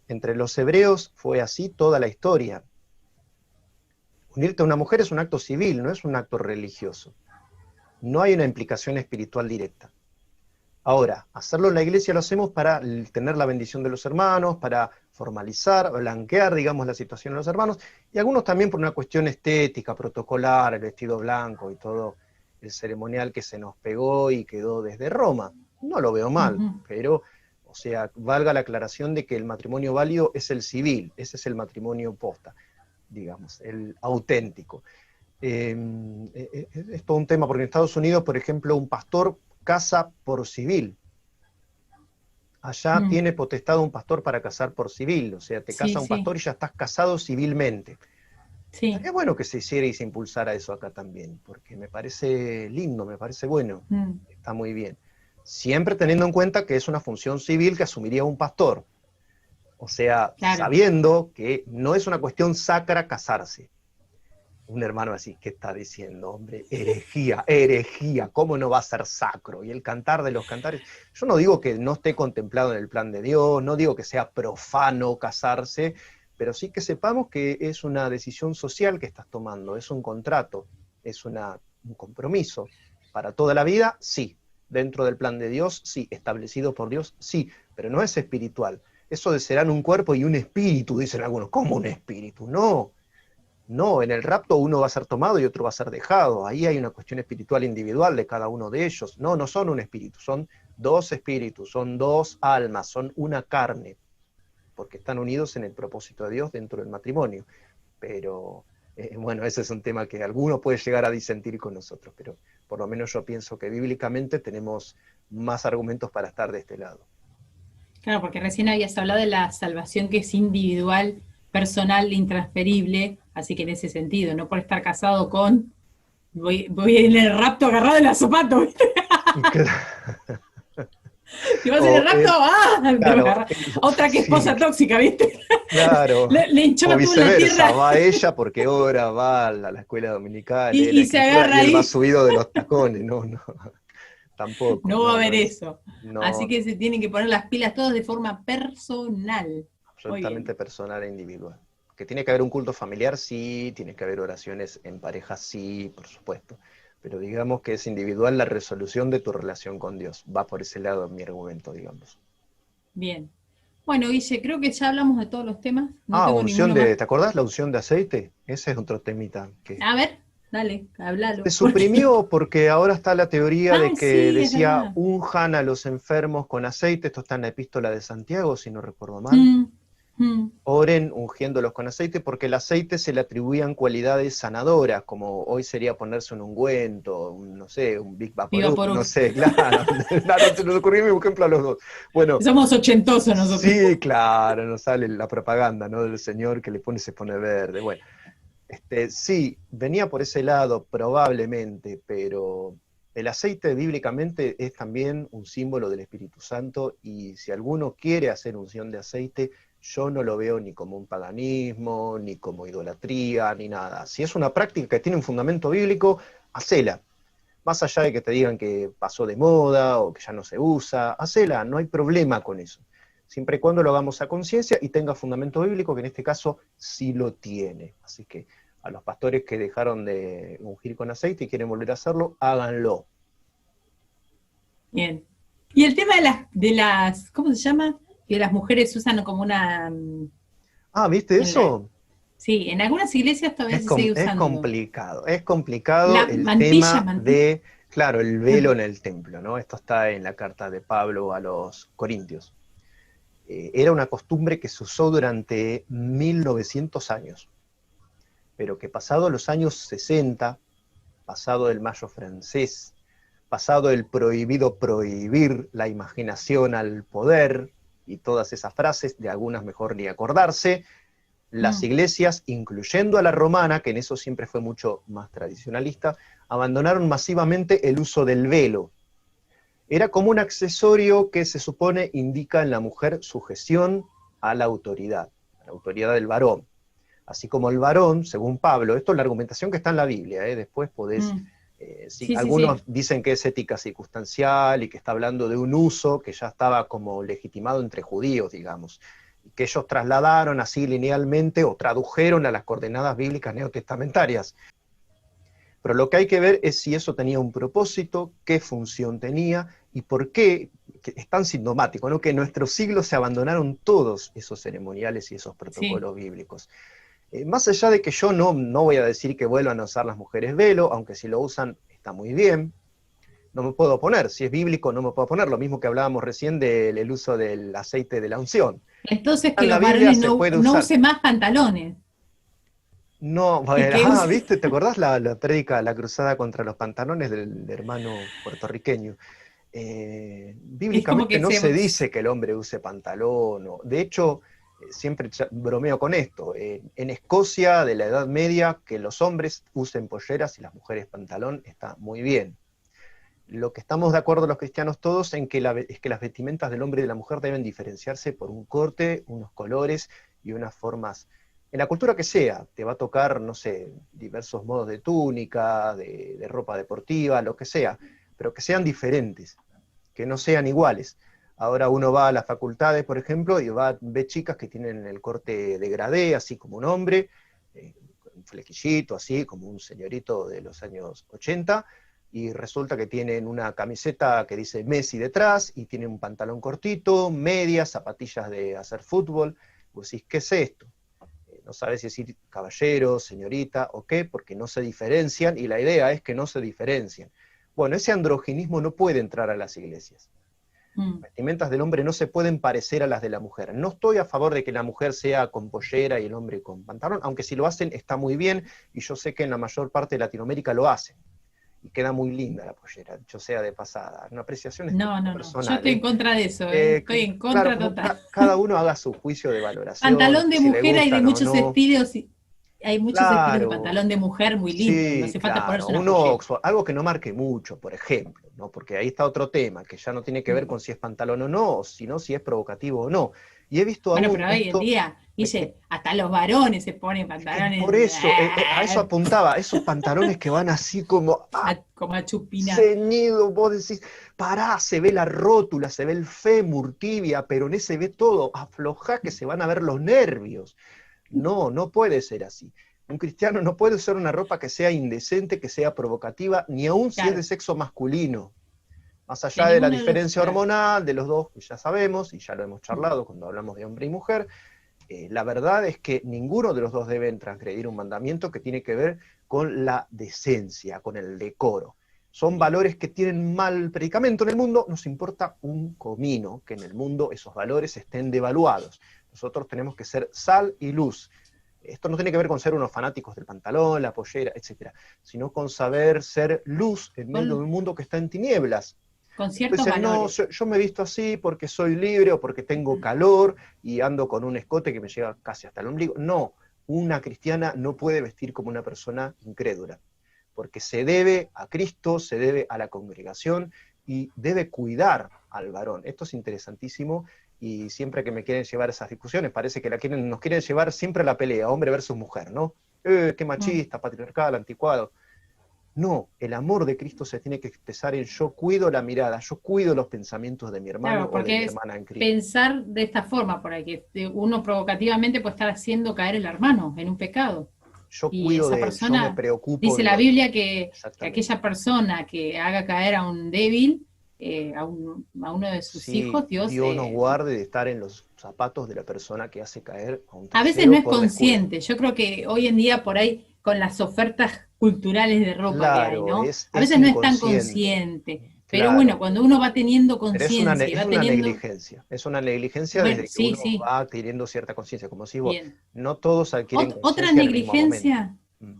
Entre los hebreos fue así toda la historia. Unirte a una mujer es un acto civil, no es un acto religioso. No hay una implicación espiritual directa. Ahora, hacerlo en la iglesia lo hacemos para tener la bendición de los hermanos, para formalizar, blanquear, digamos, la situación de los hermanos, y algunos también por una cuestión estética, protocolar, el vestido blanco y todo el ceremonial que se nos pegó y quedó desde Roma. No lo veo Uh mal, -huh. pero, o sea, valga la aclaración de que el matrimonio válido es el civil, ese es el matrimonio posta, digamos, el auténtico. Es todo un tema, porque en Estados Unidos, por ejemplo, un pastor casa por civil. Allá Mm. tiene potestad un pastor para casar por civil, o sea, te Sí, casa un sí, pastor y ya estás casado civilmente. sí. Estaría bueno que se hiciera y se impulsara eso acá también, porque me parece lindo, me parece bueno, Mm. está muy bien. Siempre teniendo en cuenta que es una función civil que asumiría un pastor, o sea, Claro. sabiendo que no es una cuestión sacra casarse. Un hermano así, ¿qué está diciendo, hombre? Herejía, herejía, ¿cómo no va a ser sacro? Y el cantar de los cantares, yo no digo que no esté contemplado en el plan de Dios, no digo que sea profano casarse, pero sí que sepamos que es una decisión social que estás tomando, es un contrato, es un compromiso. Para toda la vida, sí. Dentro del plan de Dios, sí. Establecido por Dios, sí. Pero no es espiritual. Eso de serán un cuerpo y un espíritu, dicen algunos. ¿Cómo un espíritu? No. No, en el rapto uno va a ser tomado y otro va a ser dejado. Ahí hay una cuestión espiritual individual de cada uno de ellos. No, no son un espíritu, son dos espíritus, son dos almas, son una carne, porque están unidos en el propósito de Dios dentro del matrimonio. Pero bueno, ese es un tema que alguno puede llegar a disentir con nosotros, pero por lo menos yo pienso que bíblicamente tenemos más argumentos para estar de este lado. Claro, porque recién habías hablado de la salvación que es individual, personal, intransferible, así que en ese sentido, no por estar casado con, voy en el rapto agarrado de la zapato, ¿viste? Si vas en el O rapto, ¡ah! Te va a claro, agarrar. Otra que sí, esposa tóxica, ¿viste? claro, Le o hinchaba todo en la viceversa, tierra va ella porque ora, va a la escuela dominical, lee la y se escritura agarra y él va ahí. subido de los tacones, no, no, tampoco, No va a no, no haber es, eso. Así no, que no, se tienen que poner las pilas todos de forma personal. Muy absolutamente bien. personal e individual. Que tiene que haber un culto familiar, sí, tiene que haber oraciones en pareja, sí, por supuesto, pero digamos que es individual la resolución de tu relación con Dios. Va por ese lado mi argumento, digamos. Bien. Bueno, Guille, creo que ya hablamos de todos los temas. No tengo Unción ninguno más. ¿te acordás la unción de aceite? Ese es otro temita que A ver, dale, se háblalo. suprimió porque ahora está la teoría de Ay, que sí, es decía verdad. unjan a los enfermos con aceite. Esto está en la epístola de Santiago, si no recuerdo mal. Mm, mm. Oren ungiéndolos con aceite, porque el aceite se le atribuían cualidades sanadoras, como hoy sería ponerse un ungüento, no sé, un Big Viva Vaporub, por no un. sé, claro, no se nos ocurrió el mismo ejemplo a los dos. Bueno, Somos ochentosos nosotros. sí, claro, nos sale la propaganda, ¿no? Del señor que le pone y se pone verde. Bueno, sí, venía por ese lado probablemente, pero el aceite bíblicamente es también un símbolo del Espíritu Santo, y si alguno quiere hacer unción de aceite, yo no lo veo ni como un paganismo, ni como idolatría, ni nada. Si es una práctica que tiene un fundamento bíblico, hacela. Más allá de que te digan que pasó de moda o que ya no se usa, hacela, no hay problema con eso. Siempre y cuando lo hagamos a conciencia y tenga fundamento bíblico, que en este caso sí lo tiene. Así que a los pastores que dejaron de ungir con aceite y quieren volver a hacerlo, háganlo. Bien. Y el tema de las, ¿cómo se llama? Que las mujeres usan como una, ¿Viste en la, eso? sí, en algunas iglesias todavía se sigue usando. Es complicado La el mantilla, tema mantilla. de, claro, el velo en el templo, ¿no? Esto está en la carta de Pablo a los Corintios. Era una costumbre que se usó durante 1900 años, pero que pasado los años 60, pasado el Mayo francés, pasado el prohibido prohibir la imaginación al poder, y todas esas frases, de algunas mejor ni acordarse, las iglesias, incluyendo a la romana, que en eso siempre fue mucho más tradicionalista, abandonaron masivamente el uso del velo. Era como un accesorio que se supone indica en la mujer sujeción a la autoridad del varón. Así como el varón, según Pablo, esto es la argumentación que está en la Biblia, después podés, sí, Sí, sí, algunos sí. dicen que es ética circunstancial y que está hablando de un uso que ya estaba como legitimado entre judíos, digamos, y que ellos trasladaron así linealmente o tradujeron a las coordenadas bíblicas neotestamentarias. Pero lo que hay que ver es si eso tenía un propósito, qué función tenía y por qué, que es tan sintomático, ¿no? Que en nuestros siglos se abandonaron todos esos ceremoniales y esos Sí. protocolos bíblicos. Más allá de que yo no voy a decir que vuelvan a usar las mujeres velo, aunque si lo usan está muy bien, no me puedo oponer. Si es bíblico no me puedo oponer, lo mismo que hablábamos recién del uso del aceite de la unción. Entonces que En la los Biblia varones se no, puede no usar. usen más pantalones No, y bueno, que usen. ¿viste? ¿Te acordás la prédica, la cruzada contra los pantalones del hermano puertorriqueño? Es como Bíblicamente que no se. se dice que el hombre use pantalón. De hecho, siempre bromeo con esto. En Escocia, de la Edad Media, que los hombres usen polleras y las mujeres pantalón, está muy bien. Lo que estamos de acuerdo los cristianos todos en que es que las vestimentas del hombre y de la mujer deben diferenciarse por un corte, unos colores y unas formas. En la cultura que sea, te va a tocar, no sé, diversos modos de túnica, de ropa deportiva, lo que sea, pero que sean diferentes, que no sean iguales. Ahora uno va a las facultades, por ejemplo, y ve chicas que tienen el corte degradé, así como un hombre, un flequillito, así como un señorito de los años 80, y resulta que tienen una camiseta que dice Messi detrás, y tienen un pantalón cortito, medias, zapatillas de hacer fútbol. Vos decís, ¿qué es esto? No sabes si decir caballero, señorita o qué, porque no se diferencian, y la idea es que no se diferencien. Bueno, ese androginismo no puede entrar a las iglesias. Las vestimentas del hombre no se pueden parecer a las de la mujer. No estoy a favor de que la mujer sea con pollera y el hombre con pantalón, aunque si lo hacen está muy bien, y yo sé que en la mayor parte de Latinoamérica lo hacen. Y queda muy linda la pollera, dicho sea de pasada. Una apreciación No, no, no. Yo personal, estoy en contra de eso, ¿eh? Eh, Estoy en claro, contra como total. cada uno haga su juicio de valoración, Pantalón de si le mujer hay de gustan o muchos no. estilos. Hay muchos estilos de Claro, pantalón de mujer muy lindo. No sí, hace falta claro. ponerse una pollera. Algo que no marque mucho, por ejemplo, ¿no? Porque ahí está otro tema, que ya no tiene que ver Mm. con si es pantalón o no, o sino si es provocativo o no. Y he visto Bueno, aún pero hoy en esto, día, dice, hasta los varones se ponen es que por pantalones eso, a eso apuntaba, esos pantalones que van así como como a chupinar. ceñidos, vos decís, pará, se ve la rótula, se ve el fémur, tibia, peroné, se ve todo, aflojá que se van a ver los nervios. No, no puede ser así. Un cristiano no puede usar una ropa que sea indecente, que sea provocativa, ni aun si es de sexo masculino. Más allá de la diferencia hormonal de los dos, que ya sabemos, y ya lo hemos charlado cuando hablamos de hombre y mujer, la verdad es que ninguno de los dos deben transgredir un mandamiento que tiene que ver con la decencia, con el decoro. Son valores que tienen mal predicamento en el mundo, nos importa un comino que en el mundo esos valores estén devaluados. Nosotros tenemos que ser sal y luz. Esto no tiene que ver con ser unos fanáticos del pantalón, la pollera, etc., sino con saber ser luz en medio de un mundo que está en tinieblas. Con ciertos valores. No, yo me he visto así porque soy libre o porque tengo calor y ando con un escote que me llega casi hasta el ombligo. No, una cristiana no puede vestir como una persona incrédula, porque se debe a Cristo, se debe a la congregación y debe cuidar al varón. Esto es interesantísimo y siempre que me quieren llevar esas discusiones, parece que nos quieren llevar siempre a la pelea, hombre versus mujer, ¿no? Qué machista, patriarcal, anticuado. No, el amor de Cristo se tiene que expresar en yo cuido la mirada, yo cuido los pensamientos de mi hermano o de mi hermana en Cristo. Pensar de esta forma, por ahí, que uno provocativamente puede estar haciendo caer al hermano en un pecado. Yo cuido de él, yo me preocupo. Dice la Biblia que aquella persona que haga caer a un débil, a uno de sus hijos, Dios nos guarde de estar en los zapatos de la persona que hace caer a un tercero. A veces no es consciente. Yo creo que hoy en día por ahí, con las ofertas culturales de ropa que hay, ¿no? A veces no es tan consciente. Pero bueno, cuando uno va teniendo conciencia... Es una negligencia desde que uno va adquiriendo cierta conciencia. Como si vos, no todos adquieren conciencia.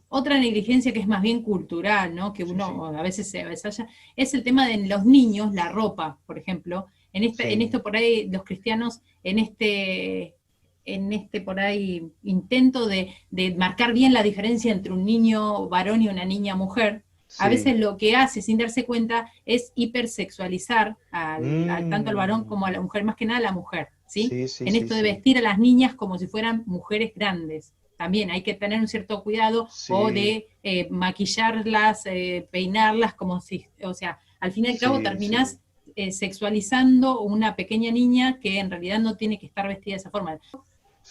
Otra negligencia que es más bien cultural, ¿no? Que uno a veces se avasalla, es el tema de los niños, la ropa, por ejemplo. En esto por ahí, los cristianos, en este por ahí intento de marcar bien la diferencia entre un niño varón y una niña mujer, a veces lo que hace sin darse cuenta es hipersexualizar tanto al varón como a la mujer, más que nada a la mujer, ¿sí? En esto de vestir a las niñas como si fueran mujeres grandes. También hay que tener un cierto cuidado, o de maquillarlas, peinarlas, como si, o sea, al fin y al cabo terminás sexualizando una pequeña niña que en realidad no tiene que estar vestida de esa forma.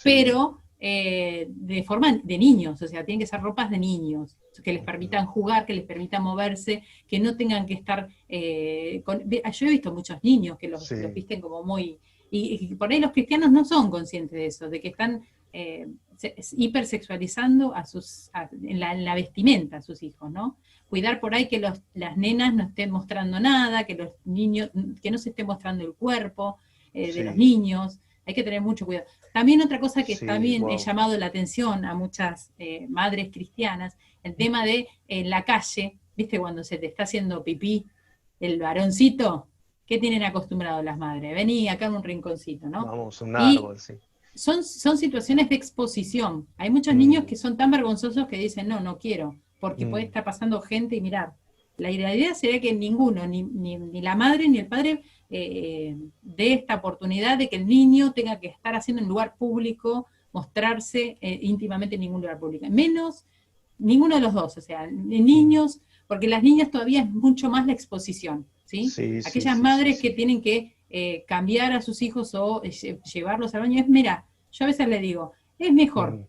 Pero de forma de niños, o sea, tienen que ser ropas de niños, que les permitan jugar, que les permitan moverse, que no tengan que estar... yo he visto muchos niños que los visten como muy... Y por ahí los cristianos no son conscientes de eso, de que están hipersexualizando en la vestimenta a sus hijos, ¿no? Cuidar por ahí que las nenas no estén mostrando nada, que los niños, que no se esté mostrando el cuerpo de los niños. Hay que tener mucho cuidado. También otra cosa que también he llamado la atención a muchas madres cristianas, el tema de en la calle, ¿viste? Cuando se te está haciendo pipí el varoncito, ¿qué tienen acostumbrado las madres? Vení acá en un rinconcito, ¿no? Vamos, un árbol, Son situaciones de exposición. Hay muchos niños que son tan vergonzosos que dicen, no quiero, porque puede estar pasando gente y mirar. La idea sería que ninguno, ni la madre ni el padre, de esta oportunidad de que el niño tenga que estar haciendo en lugar público, mostrarse íntimamente en ningún lugar público. Menos ninguno de los dos, o sea, niños, porque las niñas todavía es mucho más la exposición, ¿sí? Aquellas madres que tienen que cambiar a sus hijos o llevarlos al baño, mira, yo a veces le digo, es mejor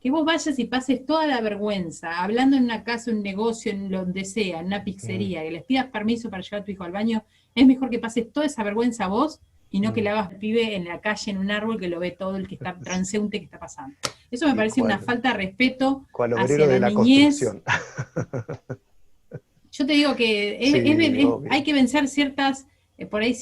que vos vayas y pases toda la vergüenza, hablando en una casa, en un negocio, en donde sea, en una pizzería, que les pidas permiso para llevar a tu hijo al baño, es mejor que pases toda esa vergüenza a vos y no que le hagas al pibe en la calle, en un árbol, que lo ve todo el que está transeúnte que está pasando. Eso me parece una falta de respeto hacia la niñez. Yo te digo que hay que vencer ciertas... por ahí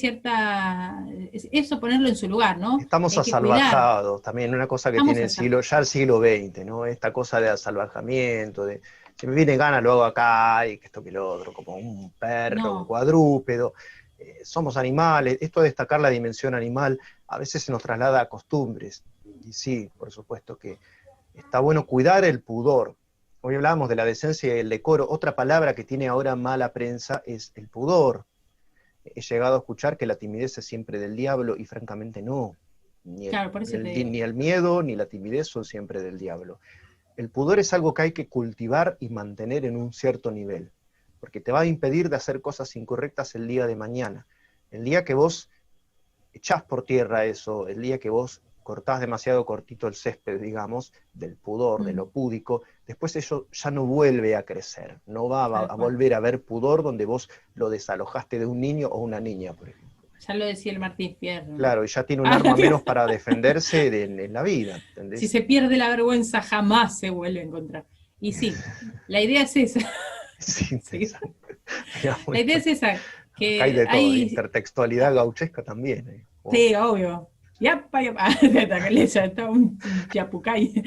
eso ponerlo en su lugar, ¿no? Estamos asalvajados también, una cosa que tiene el siglo XX, ¿no? Esta cosa de asalvajamiento, de si me viene gana lo hago acá, y que esto que lo otro, como un perro, un cuadrúpedo. Somos animales, esto de destacar la dimensión animal, a veces se nos traslada a costumbres, y sí, por supuesto que está bueno cuidar el pudor. Hoy hablábamos de la decencia y el decoro, otra palabra que tiene ahora mala prensa es el pudor. He llegado a escuchar que la timidez es siempre del diablo, y francamente no. Ni el miedo ni la timidez son siempre del diablo. El pudor es algo que hay que cultivar y mantener en un cierto nivel, porque te va a impedir de hacer cosas incorrectas el día de mañana. El día que vos echás por tierra eso, el día que vos cortás demasiado cortito el césped, digamos, del pudor, de lo púdico, después eso ya no vuelve a crecer, no va a volver a haber pudor donde vos lo desalojaste de un niño o una niña, por ejemplo. Ya lo decía el Martín Fierro. Claro, y ya tiene un arma menos para defenderse en la vida, ¿entendés? Si se pierde la vergüenza, jamás se vuelve a encontrar. Y sí, la idea es esa. Sí, Sí. La idea es esa. Que hay de todo, intertextualidad gauchesca también. Sí, obvio. Yapa, yapa. Está un yapucay.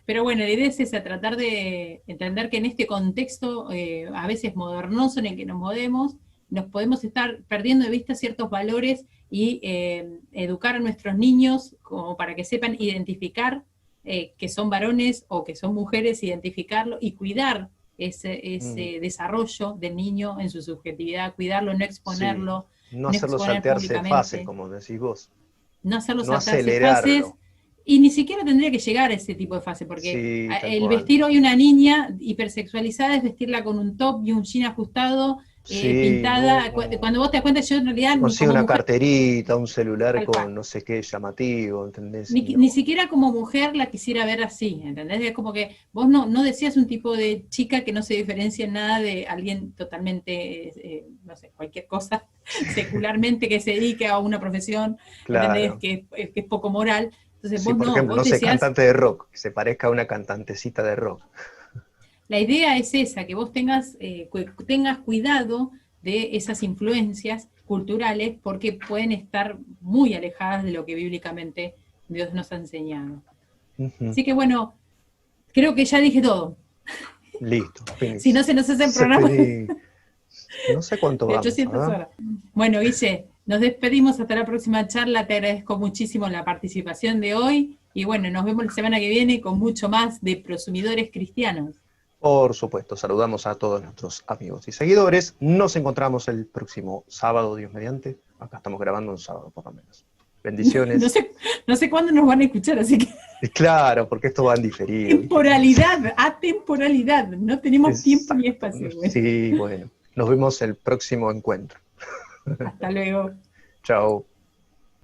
Pero bueno, la idea es esa, tratar de entender que en este contexto, a veces modernoso en el que nos movemos, nos podemos estar perdiendo de vista ciertos valores y educar a nuestros niños como para que sepan identificar que son varones o que son mujeres, identificarlo y cuidar ese desarrollo del niño en su subjetividad, cuidarlo, no exponerlo. Sí. No hacerlo saltearse fases, como decís vos. No hacerlo saltearse fases. Y ni siquiera tendría que llegar a ese tipo de fase, porque el vestir hoy una niña hipersexualizada es vestirla con un top y un jean ajustado, pintada. No. Cuando vos te das cuenta, yo en realidad... Consigue una carterita, un celular con no sé qué llamativo, ¿entendés? Ni siquiera como mujer la quisiera ver así, ¿entendés? Es como que vos no decías un tipo de chica que no se diferencia en nada de alguien totalmente, no sé, cualquier cosa, secularmente que se dedique a una profesión, claro. ¿entendés? Que es poco moral. Entonces, sí, por ejemplo, no sé, cantante de rock, que se parezca a una cantantecita de rock. La idea es esa, que vos tengas cuidado de esas influencias culturales porque pueden estar muy alejadas de lo que bíblicamente Dios nos ha enseñado. Así que bueno, creo que ya dije todo. Listo. Si no se nos hace el programa. No sé cuánto vamos. 800 horas. Bueno, Guille, nos despedimos hasta la próxima charla. Te agradezco muchísimo la participación de hoy. Y bueno, nos vemos la semana que viene con mucho más de Prosumidores Cristianos. Por supuesto, saludamos a todos nuestros amigos y seguidores. Nos encontramos el próximo sábado, Dios mediante. Acá estamos grabando un sábado, por lo menos. Bendiciones. No sé cuándo nos van a escuchar, así que... Claro, porque esto va en diferido. Atemporalidad. No tenemos tiempo ni espacio. Bueno. Sí, bueno. Nos vemos el próximo encuentro. Hasta luego. Chao.